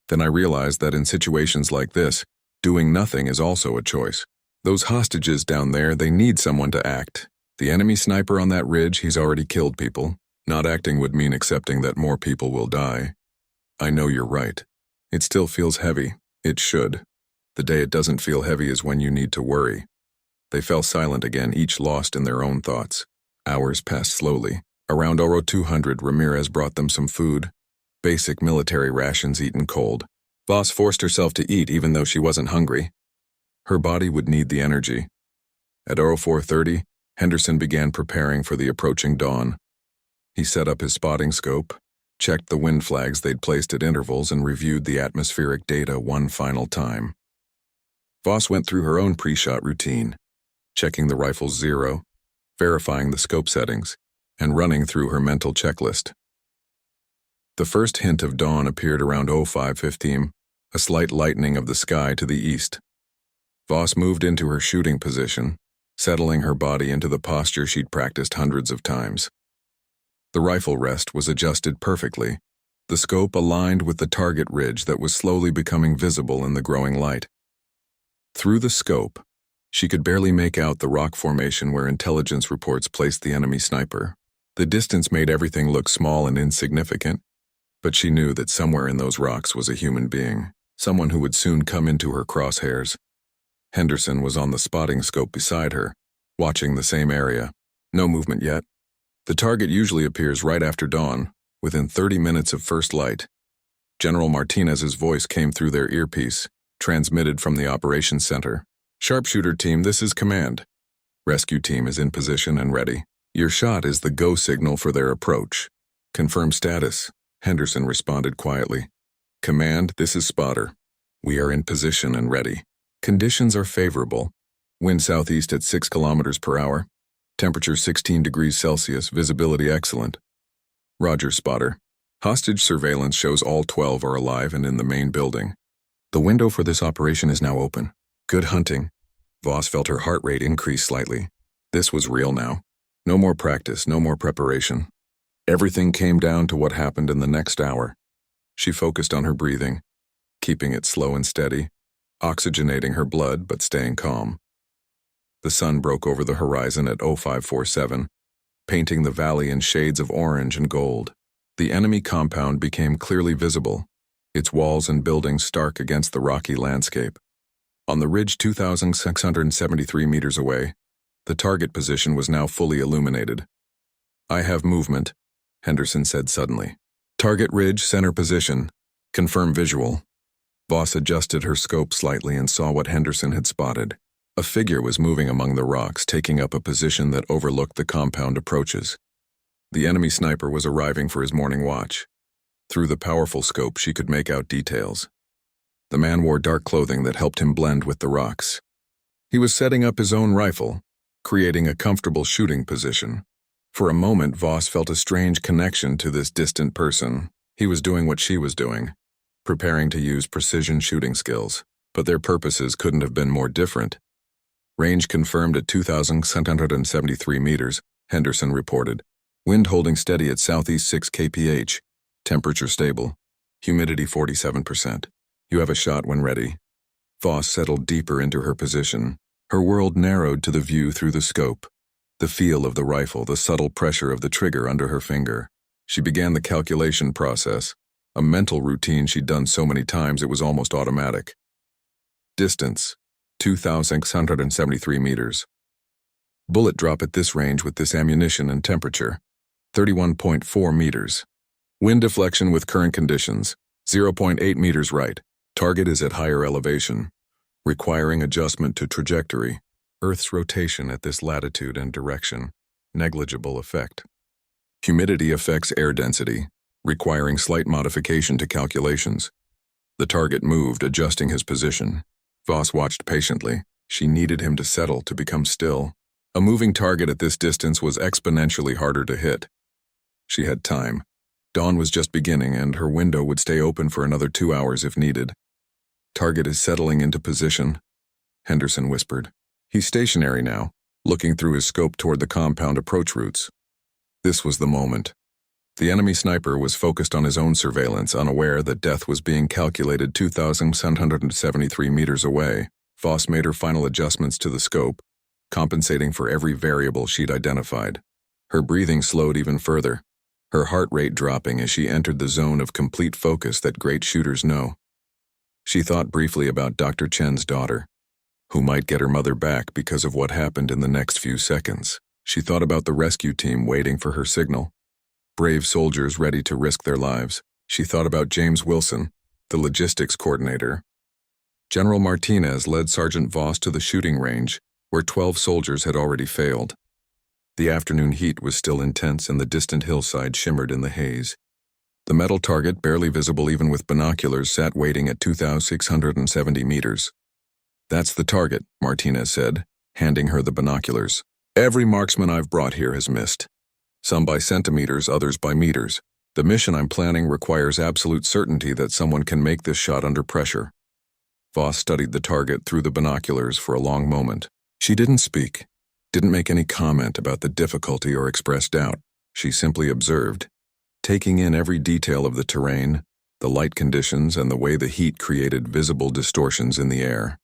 Then I realized that in situations like this, doing nothing is also a choice. Those hostages down there, they need someone to act. The enemy sniper on that ridge, he's already killed people. Not acting would mean accepting that more people will die. I know you're right. It still feels heavy. It should. The day it doesn't feel heavy is when you need to worry." They fell silent again, each lost in their own thoughts. Hours passed slowly. Around Oro 200, Ramirez brought them some food. Basic military rations eaten cold. Voss forced herself to eat even though she wasn't hungry. Her body would need the energy. At Oro 430, Henderson began preparing for the approaching dawn. He set up his spotting scope, checked the wind flags they'd placed at intervals, and reviewed the atmospheric data one final time. Voss went through her own pre-shot routine, checking the rifle's zero, verifying the scope settings, and running through her mental checklist. The first hint of dawn appeared around 05:15, a slight lightening of the sky to the east. Voss moved into her shooting position, settling her body into the posture she'd practiced hundreds of times. The rifle rest was adjusted perfectly, the scope aligned with the target ridge that was slowly becoming visible in the growing light. Through the scope, she could barely make out the rock formation where intelligence reports placed the enemy sniper. The distance made everything look small and insignificant, but she knew that somewhere in those rocks was a human being, someone who would soon come into her crosshairs. Henderson was on the spotting scope beside her, watching the same area. No movement yet. The target usually appears right after dawn, within 30 minutes of first light. General Martinez's voice came through their earpiece, transmitted from the operations center. "Sharpshooter team, this is command. Rescue team is in position and ready. Your shot is the go signal for their approach. Confirm status," Henderson responded quietly. "Command, this is Spotter. We are in position and ready. Conditions are favorable. Wind southeast at 6 kilometers per hour. Temperature 16 degrees Celsius, visibility excellent. Roger, Spotter. Hostage surveillance shows all 12 are alive and in the main building. The window for this operation is now open. Good hunting." Voss felt her heart rate increase slightly. This was real now. No more practice, no more preparation. Everything came down to what happened in the next hour. She focused on her breathing, keeping it slow and steady, oxygenating her blood but staying calm. The sun broke over the horizon at 0547, painting the valley in shades of orange and gold. The enemy compound became clearly visible, its walls and buildings stark against the rocky landscape. On the ridge 2,673 meters away, the target position was now fully illuminated. "I have movement," Henderson said suddenly. "Target ridge, center position. Confirm visual." Voss adjusted her scope slightly and saw what Henderson had spotted. A figure was moving among the rocks, taking up a position that overlooked the compound approaches. The enemy sniper was arriving for his morning watch. Through the powerful scope, she could make out details. The man wore dark clothing that helped him blend with the rocks. He was setting up his own rifle, creating a comfortable shooting position. For a moment, Voss felt a strange connection to this distant person. He was doing what she was doing, preparing to use precision shooting skills, but their purposes couldn't have been more different. Range confirmed at 2,773 meters, Henderson reported. Wind holding steady at southeast 6 kph. Temperature stable. Humidity 47%. You have a shot when ready. Voss settled deeper into her position. Her world narrowed to the view through the scope. The feel of the rifle, the subtle pressure of the trigger under her finger. She began the calculation process, a mental routine she'd done so many times it was almost automatic. Distance, 2,673 meters. Bullet drop at this range with this ammunition and temperature, 31.4 meters. Wind deflection with current conditions, 0.8 meters right. Target is at higher elevation, requiring adjustment to trajectory. Earth's rotation at this latitude and direction, negligible effect. Humidity affects air density, requiring slight modification to calculations. The target moved, adjusting his position. Voss watched patiently. She needed him to settle, to become still. A moving target at this distance was exponentially harder to hit. She had time. Dawn was just beginning, and her window would stay open for another 2 hours if needed. "Target is settling into position," Henderson whispered. He's stationary now, looking through his scope toward the compound approach routes. This was the moment. The enemy sniper was focused on his own surveillance, unaware that death was being calculated 2,773 meters away. Voss made her final adjustments to the scope, compensating for every variable she'd identified. Her breathing slowed even further, her heart rate dropping as she entered the zone of complete focus that great shooters know. She thought briefly about Dr. Chen's daughter, who might get her mother back because of what happened in the next few seconds. She thought about the rescue team waiting for her signal, brave soldiers ready to risk their lives. She thought about James Wilson, the logistics coordinator. General Martinez led Sergeant Voss to the shooting range, where 12 soldiers had already failed. The afternoon heat was still intense and the distant hillside shimmered in the haze. The metal target, barely visible even with binoculars, sat waiting at 2,670 meters. "That's the target," Martinez said, handing her the binoculars. "Every marksman I've brought here has missed. Some by centimeters, others by meters. The mission I'm planning requires absolute certainty that someone can make this shot under pressure." Voss studied the target through the binoculars for a long moment. She didn't speak, didn't make any comment about the difficulty or express doubt. She simply observed, taking in every detail of the terrain, the light conditions, and the way the heat created visible distortions in the air.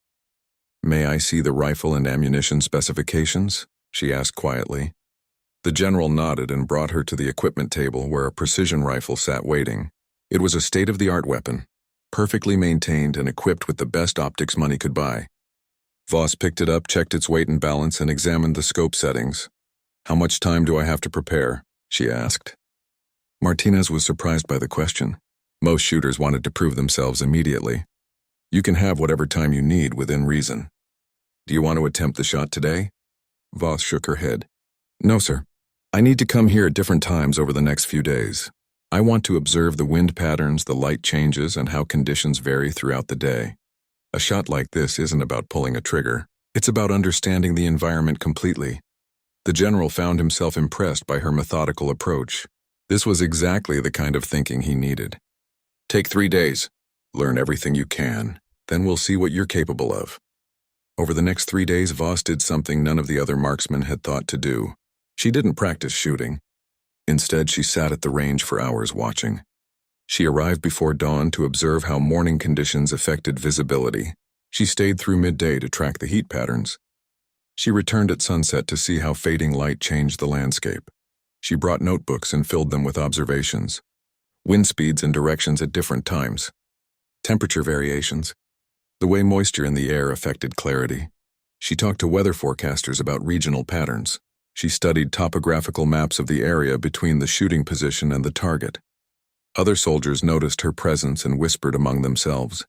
"May I see the rifle and ammunition specifications?" she asked quietly. The general nodded and brought her to the equipment table where a precision rifle sat waiting. It was a state-of-the-art weapon, perfectly maintained and equipped with the best optics money could buy. Voss picked it up, checked its weight and balance, and examined the scope settings. "How much time do I have to prepare?" she asked. Martinez was surprised by the question. Most shooters wanted to prove themselves immediately. "You can have whatever time you need within reason." "Do you want to attempt the shot today?" Voss shook her head. "No, sir. I need to come here at different times over the next few days. I want to observe the wind patterns, the light changes, and how conditions vary throughout the day. A shot like this isn't about pulling a trigger. It's about understanding the environment completely." The general found himself impressed by her methodical approach. This was exactly the kind of thinking he needed. "Take 3 days. Learn everything you can. Then we'll see what you're capable of." Over the next 3 days, Voss did something none of the other marksmen had thought to do. She didn't practice shooting. Instead, she sat at the range for hours watching. She arrived before dawn to observe how morning conditions affected visibility. She stayed through midday to track the heat patterns. She returned at sunset to see how fading light changed the landscape. She brought notebooks and filled them with observations. Wind speeds and directions at different times. Temperature variations. The way moisture in the air affected clarity. She talked to weather forecasters about regional patterns. She studied topographical maps of the area between the shooting position and the target. Other soldiers noticed her presence and whispered among themselves.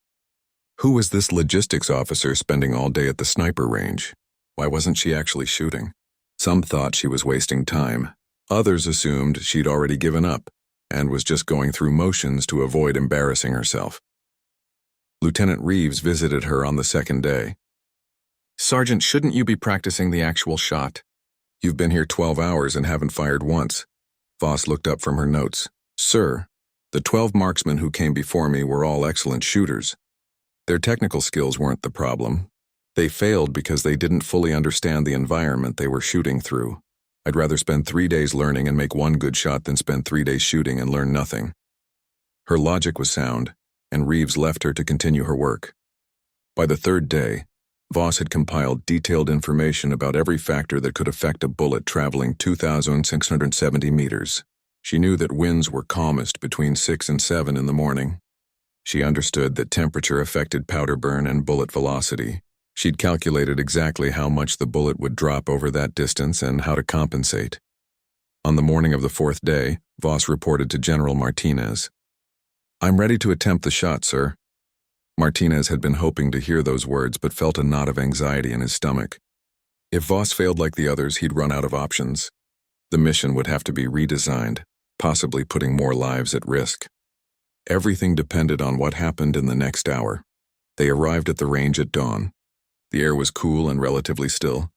Who was this logistics officer spending all day at the sniper range? Why wasn't she actually shooting? Some thought she was wasting time. Others assumed she'd already given up and was just going through motions to avoid embarrassing herself. Lieutenant Reeves visited her on the second day. "Sergeant, shouldn't you be practicing the actual shot? You've been here 12 hours and haven't fired once." Voss looked up from her notes. "Sir, the 12 marksmen who came before me were all excellent shooters. Their technical skills weren't the problem. They failed because they didn't fully understand the environment they were shooting through. I'd rather spend 3 days learning and make one good shot than spend 3 days shooting and learn nothing." Her logic was sound, and Reeves left her to continue her work. By the third day, Voss had compiled detailed information about every factor that could affect a bullet traveling 2,670 meters. She knew that winds were calmest between 6 and 7 in the morning. She understood that temperature affected powder burn and bullet velocity. She'd calculated exactly how much the bullet would drop over that distance and how to compensate. On the morning of the fourth day, Voss reported to General Martinez. "I'm ready to attempt the shot, sir." Martinez had been hoping to hear those words but felt a knot of anxiety in his stomach. If Voss failed like the others, he'd run out of options. The mission would have to be redesigned, possibly putting more lives at risk. Everything depended on what happened in the next hour. They arrived at the range at dawn. The air was cool and relatively still.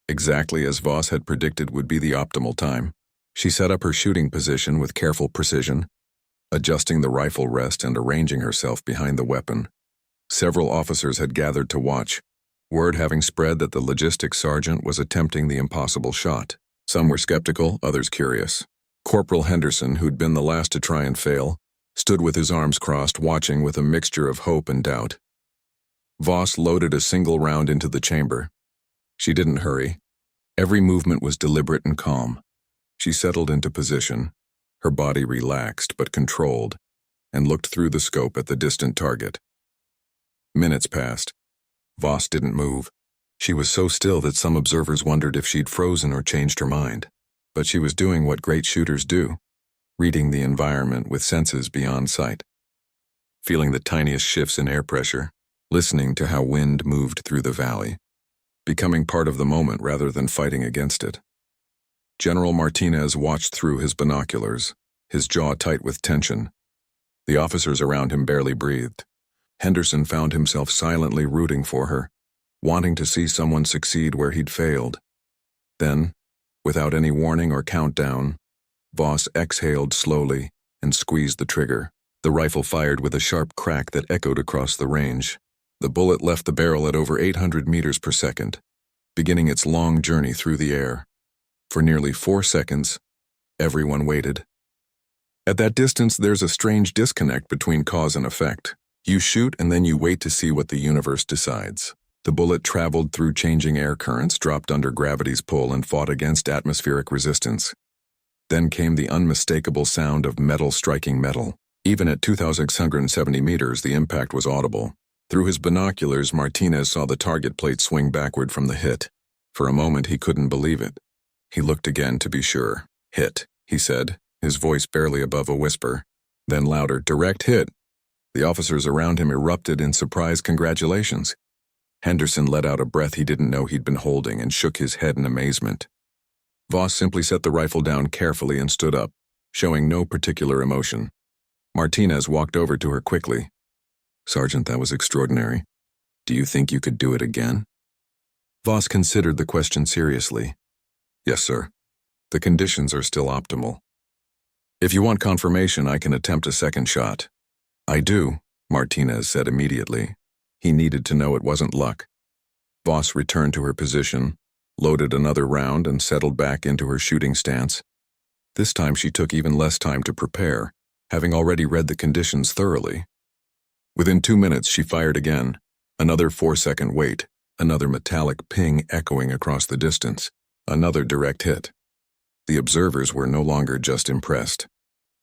Exactly as Voss had predicted would be the optimal time. She set up her shooting position with careful precision, adjusting the rifle rest and arranging herself behind the weapon. Several officers had gathered to watch, word having spread that the logistics sergeant was attempting the impossible shot. Some were skeptical, others curious. Corporal Henderson, who'd been the last to try and fail, stood with his arms crossed, watching with a mixture of hope and doubt. Voss loaded a single round into the chamber. She didn't hurry. Every movement was deliberate and calm. She settled into position, her body relaxed but controlled, and looked through the scope at the distant target. Minutes passed. Voss didn't move. She was so still that some observers wondered if she'd frozen or changed her mind. But she was doing what great shooters do, reading the environment with senses beyond sight. Feeling the tiniest shifts in air pressure, listening to how wind moved through the valley, becoming part of the moment rather than fighting against it. General Martinez watched through his binoculars, his jaw tight with tension. The officers around him barely breathed. Henderson found himself silently rooting for her, wanting to see someone succeed where he'd failed. Then, without any warning or countdown, Voss exhaled slowly and squeezed the trigger. The rifle fired with a sharp crack that echoed across the range. The bullet left the barrel at over 800 meters per second, beginning its long journey through the air. For nearly 4 seconds, everyone waited. At that distance, there's a strange disconnect between cause and effect. You shoot and then you wait to see what the universe decides. The bullet traveled through changing air currents, dropped under gravity's pull, and fought against atmospheric resistance. Then came the unmistakable sound of metal striking metal. Even at 2,670 meters, the impact was audible. Through his binoculars, Martinez saw the target plate swing backward from the hit. For a moment, he couldn't believe it. He looked again to be sure. "Hit," he said, his voice barely above a whisper. Then louder, "Direct hit." The officers around him erupted in surprised congratulations. Henderson let out a breath he didn't know he'd been holding and shook his head in amazement. Voss simply set the rifle down carefully and stood up, showing no particular emotion. Martinez walked over to her quickly. "Sergeant, that was extraordinary. Do you think you could do it again?" Voss considered the question seriously. "Yes, sir. The conditions are still optimal. If you want confirmation, I can attempt a second shot." "I do," Martinez said immediately. He needed to know it wasn't luck. Voss returned to her position, loaded another round, and settled back into her shooting stance. This time she took even less time to prepare, having already read the conditions thoroughly. Within 2 minutes, she fired again, another 4-second wait, Another metallic ping echoing across the distance. Another direct hit. The observers were no longer just impressed.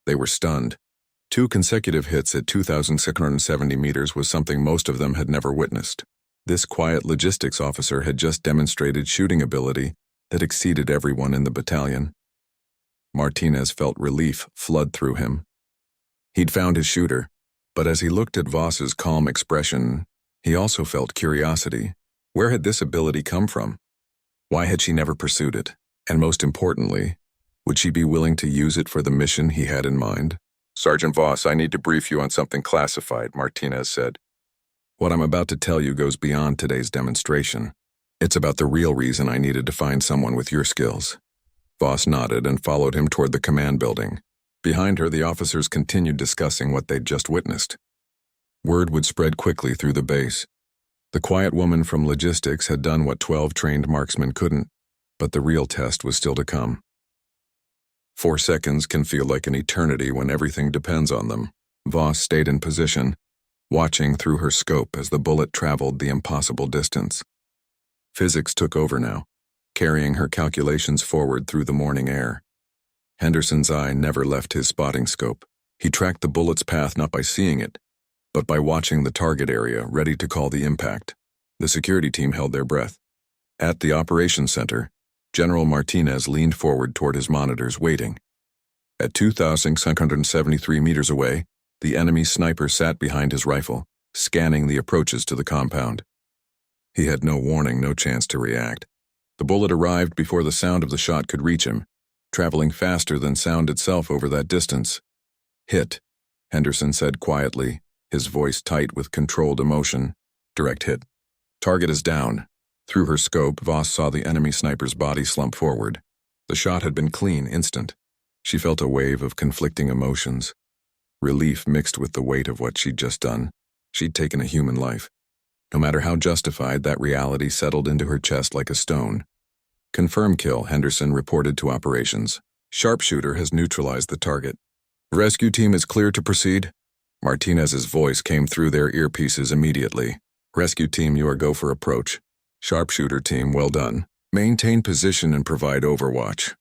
They were stunned. 2 consecutive hits at 2,670 meters was something most of them had never witnessed. This quiet logistics officer had just demonstrated shooting ability that exceeded everyone in the battalion. Martinez felt relief flood through him. He'd found his shooter, but as he looked at Voss's calm expression, he also felt curiosity. Where had this ability come from? Why had she never pursued it? And most importantly, would she be willing to use it for the mission he had in mind? "Sergeant Voss, I need to brief you on something classified," Martinez said. "What I'm about to tell you goes beyond today's demonstration. It's about the real reason I needed to find someone with your skills." Voss nodded and followed him toward the command building. Behind her, the officers continued discussing what they'd just witnessed. Word would spread quickly through the base. The quiet woman from logistics had done what 12 trained marksmen couldn't, but the real test was still to come. 4 seconds can feel like an eternity when everything depends on them. Voss stayed in position, watching through her scope as the bullet traveled the impossible distance. Physics took over now, carrying her calculations forward through the morning air. Henderson's eye never left his spotting scope. He tracked the bullet's path not by seeing it, but by watching the target area, ready to call the impact. The security team held their breath. At the operations center, General Martinez leaned forward toward his monitors, waiting. At 2,673 meters away, the enemy sniper sat behind his rifle, scanning the approaches to the compound. He had no warning, no chance to react. The bullet arrived before the sound of the shot could reach him, traveling faster than sound itself over that distance. "Hit," Henderson said quietly, his voice tight with controlled emotion. "Direct hit. Target is down." Through her scope, Voss saw the enemy sniper's body slump forward. The shot had been clean, instant. She felt a wave of conflicting emotions. Relief mixed with the weight of what she'd just done. She'd taken a human life. No matter how justified, that reality settled into her chest like a stone. "Confirm kill," Henderson reported to operations. "Sharpshooter has neutralized the target. Rescue team is clear to proceed." Martinez's voice came through their earpieces immediately. "Rescue team, you are go for approach. Sharpshooter team, well done. Maintain position and provide overwatch."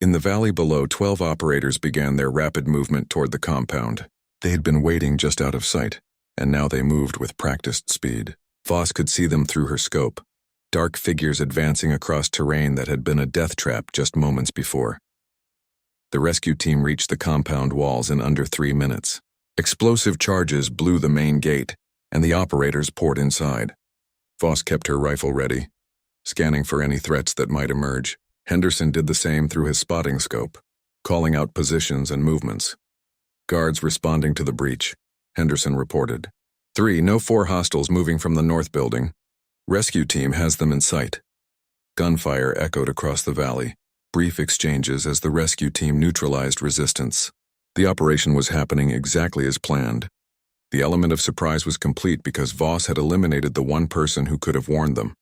In the valley below, 12 operators began their rapid movement toward the compound. They had been waiting just out of sight, and now they moved with practiced speed. Voss could see them through her scope, dark figures advancing across terrain that had been a death trap just moments before. The rescue team reached the compound walls in under 3 minutes. Explosive charges blew the main gate, and the operators poured inside. Voss kept her rifle ready, scanning for any threats that might emerge. Henderson did the same through his spotting scope, calling out positions and movements. Guards responding to the breach, Henderson reported. 3, no 4 hostiles moving from the north building. Rescue team has them in sight. Gunfire echoed across the valley, brief exchanges as the rescue team neutralized resistance. The operation was happening exactly as planned. The element of surprise was complete because Voss had eliminated the one person who could have warned them.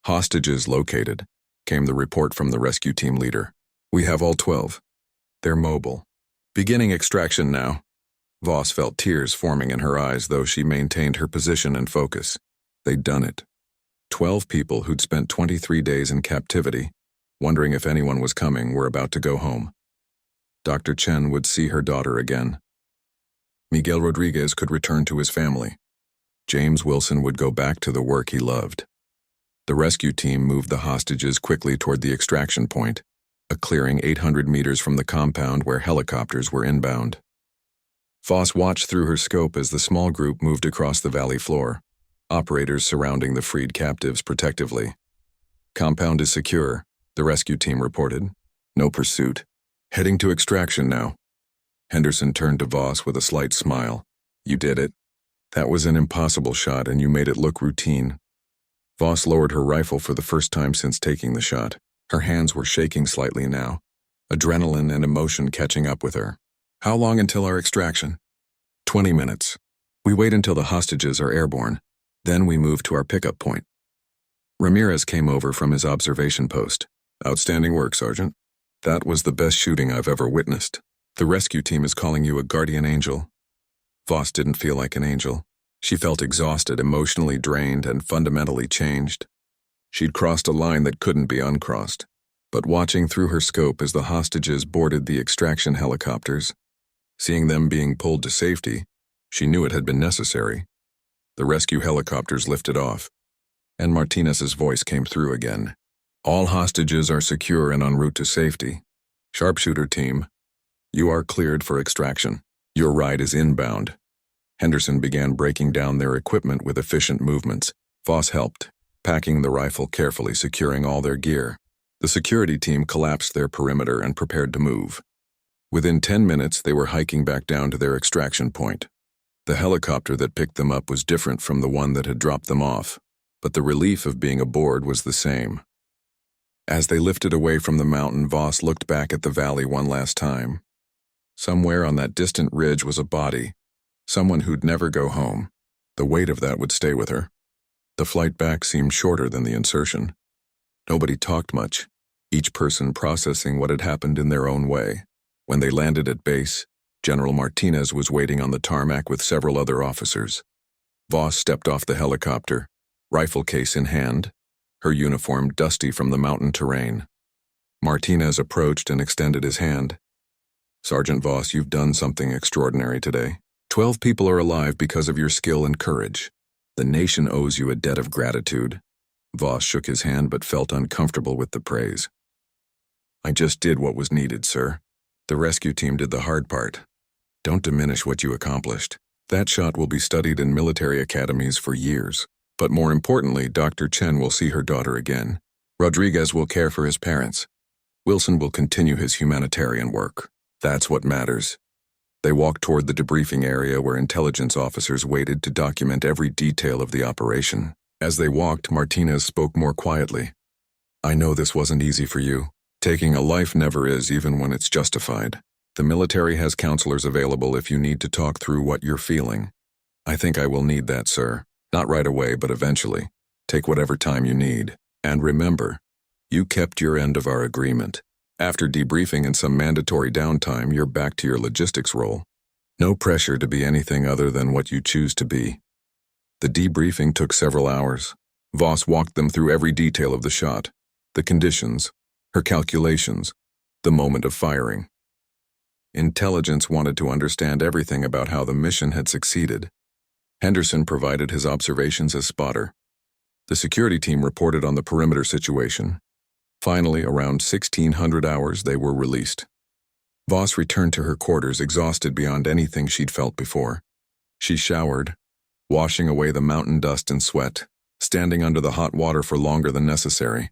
"Hostages located," came the report from the rescue team leader. "We have all 12. They're mobile. Beginning extraction now." Voss felt tears forming in her eyes, though she maintained her position and focus. They'd done it. 12 people who'd spent 23 days in captivity, wondering if anyone was coming, were about to go home. Dr. Chen would see her daughter again. Miguel Rodriguez could return to his family. James Wilson would go back to the work he loved. The rescue team moved the hostages quickly toward the extraction point, a clearing 800 meters from the compound where helicopters were inbound. Voss watched through her scope as the small group moved across the valley floor, operators surrounding the freed captives protectively. "Compound is secure," the rescue team reported. "No pursuit. Heading to extraction now." Henderson turned to Voss with a slight smile. "You did it. That was an impossible shot, and you made it look routine." Voss lowered her rifle for the first time since taking the shot. Her hands were shaking slightly now, adrenaline and emotion catching up with her. "How long until our extraction?" 20 minutes. We wait until the hostages are airborne. Then we move to our pickup point." Ramirez came over from his observation post. "Outstanding work, Sergeant. That was the best shooting I've ever witnessed. The rescue team is calling you a guardian angel." Voss didn't feel like an angel. She felt exhausted, emotionally drained, and fundamentally changed. She'd crossed a line that couldn't be uncrossed. But watching through her scope as the hostages boarded the extraction helicopters, seeing them being pulled to safety, she knew it had been necessary. The rescue helicopters lifted off, and Martinez's voice came through again. All hostages are secure and en route to safety. Sharpshooter team, you are cleared for extraction. Your ride is inbound. Henderson began breaking down their equipment with efficient movements. Voss helped, packing the rifle carefully, securing all their gear. The security team collapsed their perimeter and prepared to move. Within 10 minutes, they were hiking back down to their extraction point. The helicopter that picked them up was different from the one that had dropped them off, but the relief of being aboard was the same. As they lifted away from the mountain, Voss looked back at the valley one last time. Somewhere on that distant ridge was a body, someone who'd never go home. The weight of that would stay with her. The flight back seemed shorter than the insertion. Nobody talked much, each person processing what had happened in their own way. When they landed at base, General Martinez was waiting on the tarmac with several other officers. Voss stepped off the helicopter, rifle case in hand, her uniform dusty from the mountain terrain. Martinez approached and extended his hand. Sergeant Voss, you've done something extraordinary today. 12 people are alive because of your skill and courage. The nation owes you a debt of gratitude. Voss shook his hand but felt uncomfortable with the praise. I just did what was needed, sir. The rescue team did the hard part. Don't diminish what you accomplished. That shot will be studied in military academies for years. But more importantly, Dr. Chen will see her daughter again. Rodriguez will care for his parents. Wilson will continue his humanitarian work. That's what matters. They walked toward the debriefing area where intelligence officers waited to document every detail of the operation. As they walked, Martinez spoke more quietly. I know this wasn't easy for you. Taking a life never is, even when it's justified. The military has counselors available if you need to talk through what you're feeling. I think I will need that, sir. Not right away, but eventually. Take whatever time you need. And remember, you kept your end of our agreement. After debriefing and some mandatory downtime, you're back to your logistics role. No pressure to be anything other than what you choose to be. The debriefing took several hours. Voss walked them through every detail of the shot, the conditions, her calculations, the moment of firing. Intelligence wanted to understand everything about how the mission had succeeded. Henderson provided his observations as spotter. The security team reported on the perimeter situation. Finally, around 1600 hours, they were released. Voss returned to her quarters exhausted beyond anything she'd felt before. She showered, washing away the mountain dust and sweat, standing under the hot water for longer than necessary.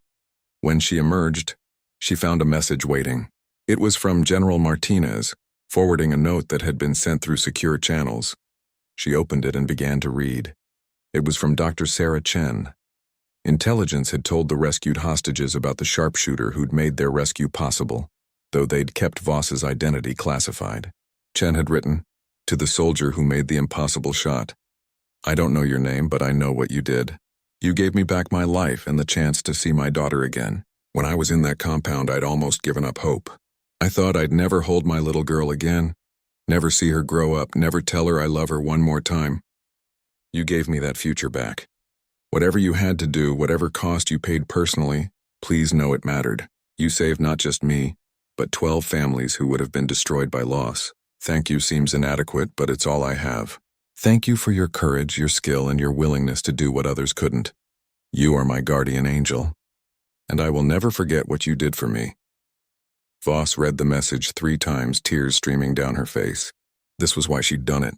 When she emerged, she found a message waiting. It was from General Martinez, forwarding a note that had been sent through secure channels. She opened it and began to read. It was from Dr. Sarah Chen. Intelligence had told the rescued hostages about the sharpshooter who'd made their rescue possible, though they'd kept Voss's identity classified. Chen had written, to the soldier who made the impossible shot. I don't know your name, but I know what you did. You gave me back my life and the chance to see my daughter again. When I was in that compound, I'd almost given up hope. I thought I'd never hold my little girl again, never see her grow up, never tell her I love her one more time. You gave me that future back. Whatever you had to do, whatever cost you paid personally, please know it mattered. You saved not just me, but 12 families who would have been destroyed by loss. Thank you seems inadequate, but it's all I have. Thank you for your courage, your skill, and your willingness to do what others couldn't. You are my guardian angel, and I will never forget what you did for me. Voss read the message 3 times, tears streaming down her face. This was why she'd done it.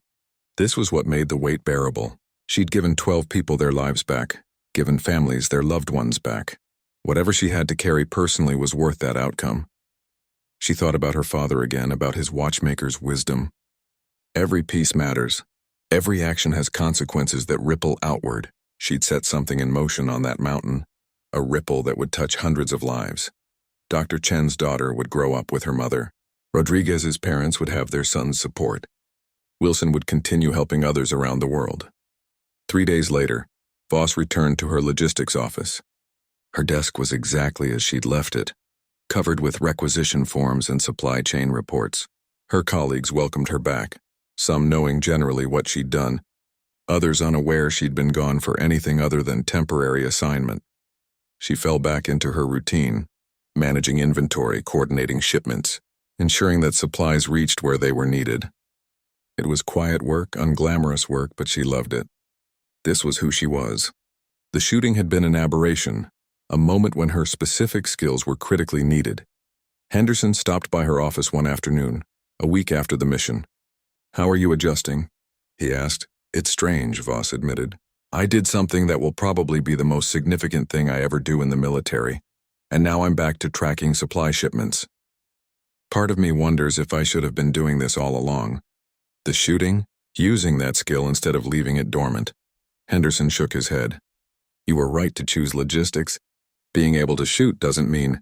This was what made the weight bearable. She'd given 12 people their lives back, given families their loved ones back. Whatever she had to carry personally was worth that outcome. She thought about her father again, about his watchmaker's wisdom. Every piece matters. Every action has consequences that ripple outward. She'd set something in motion on that mountain, a ripple that would touch hundreds of lives. Dr. Chen's daughter would grow up with her mother. Rodriguez's parents would have their son's support. Wilson would continue helping others around the world. 3 days later, Voss returned to her logistics office. Her desk was exactly as she'd left it, covered with requisition forms and supply chain reports. Her colleagues welcomed her back, some knowing generally what she'd done, others unaware she'd been gone for anything other than temporary assignment. She fell back into her routine, managing inventory, coordinating shipments, ensuring that supplies reached where they were needed. It was quiet work, unglamorous work, but she loved it. This was who she was. The shooting had been an aberration, a moment when her specific skills were critically needed. Henderson stopped by her office one afternoon, a week after the mission. "How are you adjusting?" he asked. "It's strange," Voss admitted. "I did something that will probably be the most significant thing I ever do in the military, and now I'm back to tracking supply shipments. Part of me wonders if I should have been doing this all along. The shooting, using that skill instead of leaving it dormant." Henderson shook his head. "You were right to choose logistics. Being able to shoot doesn't mean..."